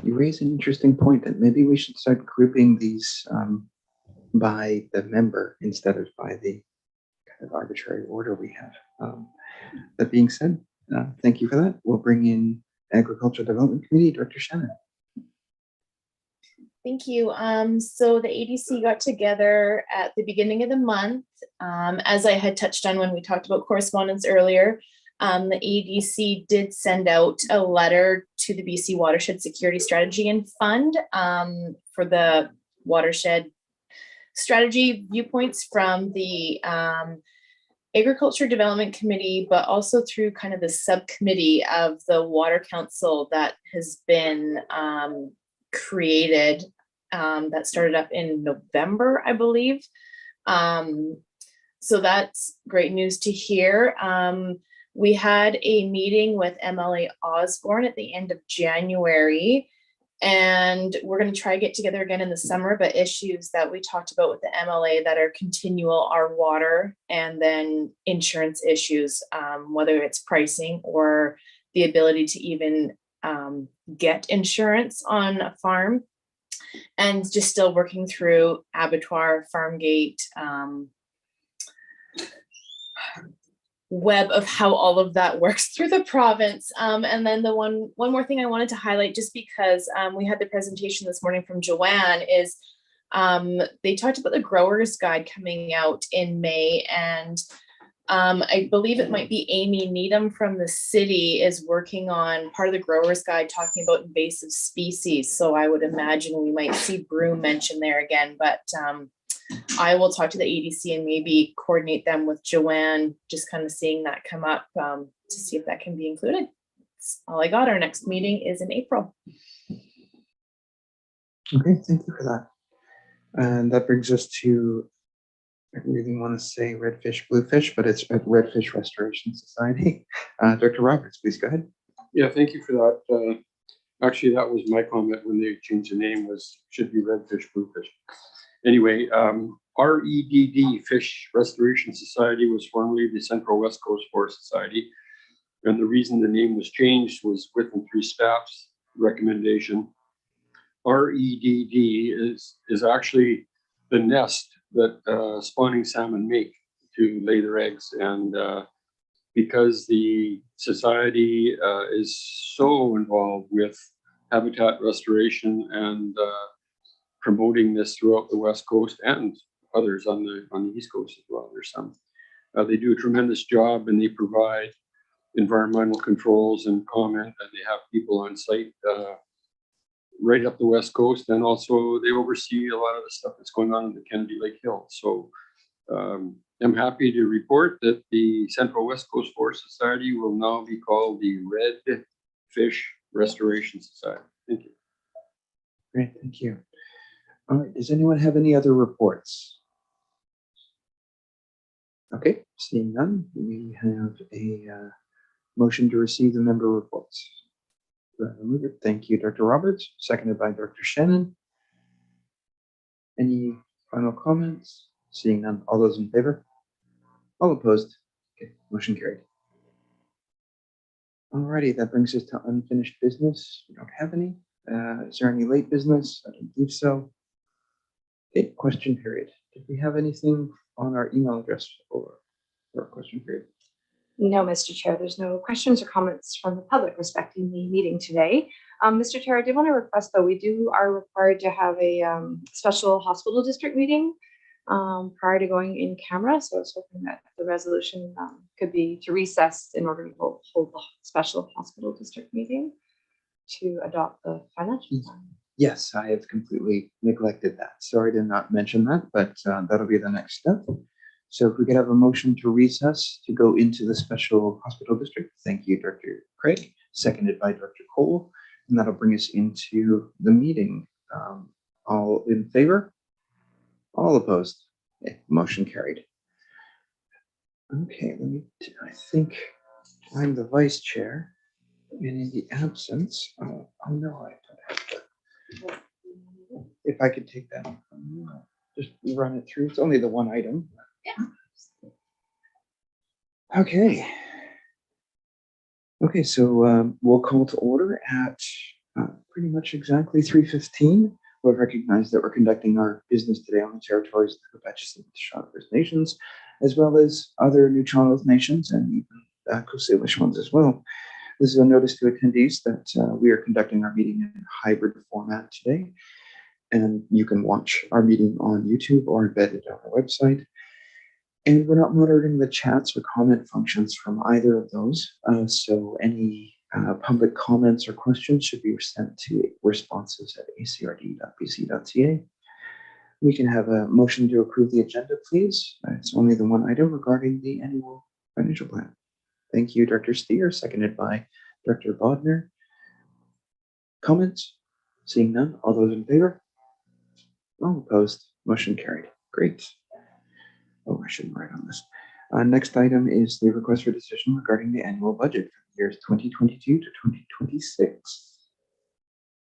S2: You raise an interesting point that maybe we should start grouping these by the member instead of by the kind of arbitrary order we have. That being said, thank you for that. We'll bring in Agricultural Development Committee, Director Shannon.
S13: Thank you. So the ADC got together at the beginning of the month. As I had touched on when we talked about correspondence earlier, the ADC did send out a letter to the BC Watershed Security Strategy and Fund for the watershed strategy viewpoints from the Agriculture Development Committee, but also through kind of the subcommittee of the Water Council that has been created, that started up in November, I believe. So that's great news to hear. We had a meeting with MLA Osborne at the end of January, and we're going to try to get together again in the summer, but issues that we talked about with the MLA that are continual are water and then insurance issues, whether it's pricing or the ability to even get insurance on a farm, and just still working through abattoir, farm gate, web of how all of that works through the province. And then the one more thing I wanted to highlight, just because we had the presentation this morning from Joanne, is they talked about the Growers Guide coming out in May, and I believe it might be Amy Needham from the city is working on part of the Growers Guide talking about invasive species. So I would imagine we might see broom mentioned there again, but I will talk to the ADC and maybe coordinate them with Joanne, just kind of seeing that come up to see if that can be included. That's all I got. Our next meeting is in April.
S2: Okay, thank you for that. And that brings us to, I really want to say Redfish Bluefish, but it's at Redfish Restoration Society. Dr. Roberts, please go ahead.
S8: Yeah, thank you for that. Actually, that was my comment when they changed the name, was should be Redfish Bluefish. Anyway, REDD Fish Restoration Society was formerly the Central West Coast Forest Society. And the reason the name was changed was with and through staff's recommendation. REDD is actually the nest that spawning salmon make to lay their eggs. And because the society is so involved with habitat restoration and promoting this throughout the West Coast and others on the East Coast as well. There's some. They do a tremendous job, and they provide environmental controls and comment, and they have people on site right up the West Coast, and also they oversee a lot of the stuff that's going on in the Kennedy Lake Hill. So I'm happy to report that the Central West Coast Forest Society will now be called the Red Fish Restoration Society. Thank you.
S2: Great, thank you. All right, does anyone have any other reports? Okay, seeing none, we have a motion to receive the member reports. Thank you, Dr. Roberts, seconded by Dr. Shannon. Any final comments? Seeing none, all those in favor? All opposed? Okay, motion carried. Alrighty, that brings us to unfinished business. We don't have any. Is there any late business? I don't believe so. Okay, question period. Did we have anything on our email address for our question period?
S15: No, Mr. Chair, there's no questions or comments from the public respecting the meeting today. Mr. Chair, I did want to request, though, we are required to have a special hospital district meeting prior to going in camera. So I was hoping that the resolution could be to recess in order to hold the special hospital district meeting. to adopt the financial plan.
S2: Yes, I have completely neglected that. Sorry to not mention that, but that'll be the next step. So if we could have a motion to recess to go into the special hospital district. Thank you, Director Craig, seconded by Director Cole. And that'll bring us into the meeting. All in favor? All opposed? Okay, motion carried. Okay, I think I'm the vice chair. And in the absence, oh no, if I could take that, just run it through. It's only the one item. Okay. Okay, so we'll call to order at pretty much exactly 3:15. We'll recognize that we're conducting our business today on the territories of the Coopetchis and Shaw First Nations, as well as other Nuu-chah-nulth nations and even Coast Salish ones as well. This is a notice to attendees that we are conducting our meeting in a hybrid format today. And you can watch our meeting on YouTube or embedded on our website. And we're not monitoring the chats or comment functions from either of those. So any public comments or questions should be sent to responses@acrd.bc.ca. We can have a motion to approve the agenda, please. It's only the one item regarding the annual financial plan. Thank you, Director Steer, seconded by Director Bodner. Comments? Seeing none, all those in favor? All opposed, motion carried. Great. Oh, I shouldn't write on this. Next item is the request for decision regarding the annual budget for the years 2022 to 2026.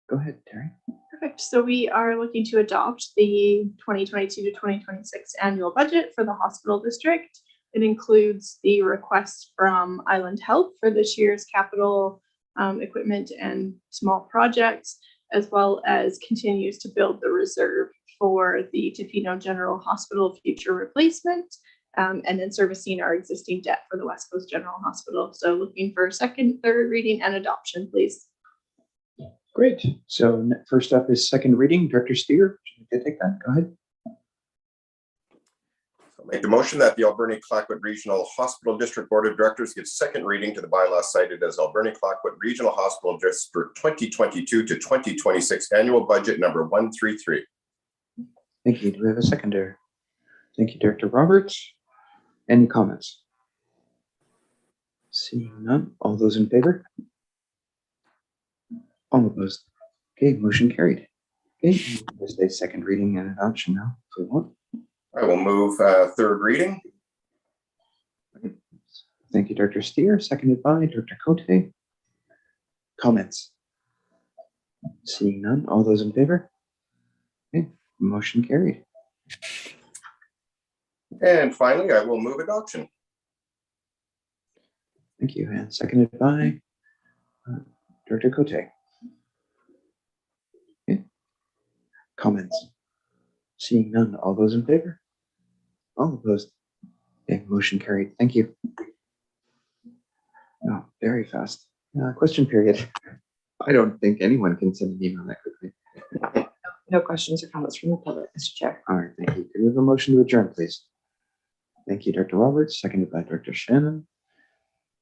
S2: Go ahead, Terry.
S1: Perfect. So we are looking to adopt the 2022 to 2026 annual budget for the hospital district. It includes the request from Island Health for this year's capital equipment and small projects, as well as continues to build the reserve for the Tofino General Hospital future replacement, and then servicing our existing debt for the West Coast General Hospital. So looking for second, third reading and adoption, please.
S2: Great. So first up is second reading. Director Steer, should you take that? Go ahead.
S11: I'll make the motion that the Alberni-Clayoquot Regional Hospital District Board of Directors gives second reading to the bylaw cited as Alberni-Clayoquot Regional Hospital District 2022 to 2026 annual budget number 133.
S2: Thank you. Do we have a seconder? Thank you, Director Roberts. Any comments? Seeing none, all those in favor? All opposed. Okay, motion carried. Okay, this is second reading and adoption now, if we want.
S11: I will move third reading.
S2: Thank you, Director Steer, seconded by Director Cote. Comments? Seeing none, all those in favor? Okay, motion carried.
S11: And finally, I will move adoption.
S2: Thank you, and seconded by Director Cote. Okay. Comments? Seeing none, all those in favor? All opposed? Okay, motion carried. Thank you. Oh, very fast. Question period. I don't think anyone can send an email that quickly.
S15: No questions or comments from the public, Mr. Chair.
S2: All right, thank you. Can we have a motion to adjourn, please? Thank you, Director Roberts, seconded by Director Shannon.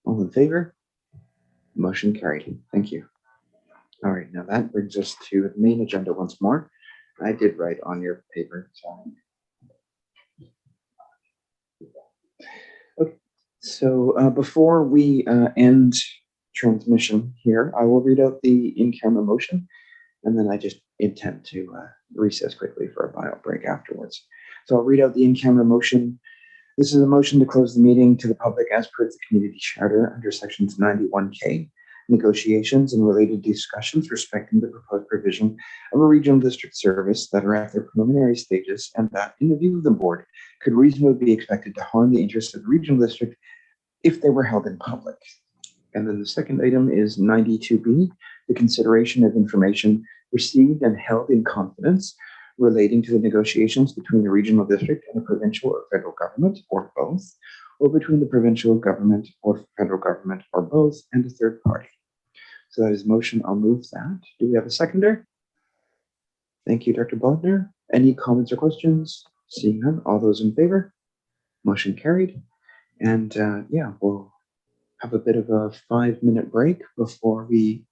S2: All in favor? Motion carried. Thank you. All right, now that brings us to the main agenda once more. I did write on your paper. So. Okay, so before we end transmission here, I will read out the in-camera motion, and then I just intend to recess quickly for a bio break afterwards. So I'll read out the in-camera motion. This is a motion to close the meeting to the public as per the community charter under sections 91K, negotiations and related discussions respecting the proposed provision of a regional district service that are at their preliminary stages and that, in the view of the board, could reasonably be expected to harm the interests of the regional district if they were held in public. And then the second item is 92B, the consideration of information received and held in confidence relating to the negotiations between the regional district and the provincial or federal government, or both, or between the provincial government or federal government, or both, and a third party. So that is motion. I'll move that. Do we have a seconder? Thank you, Dr. Bodner. Any comments or questions? Seeing none, all those in favor? Motion carried. And yeah, we'll have a bit of a 5-minute break before we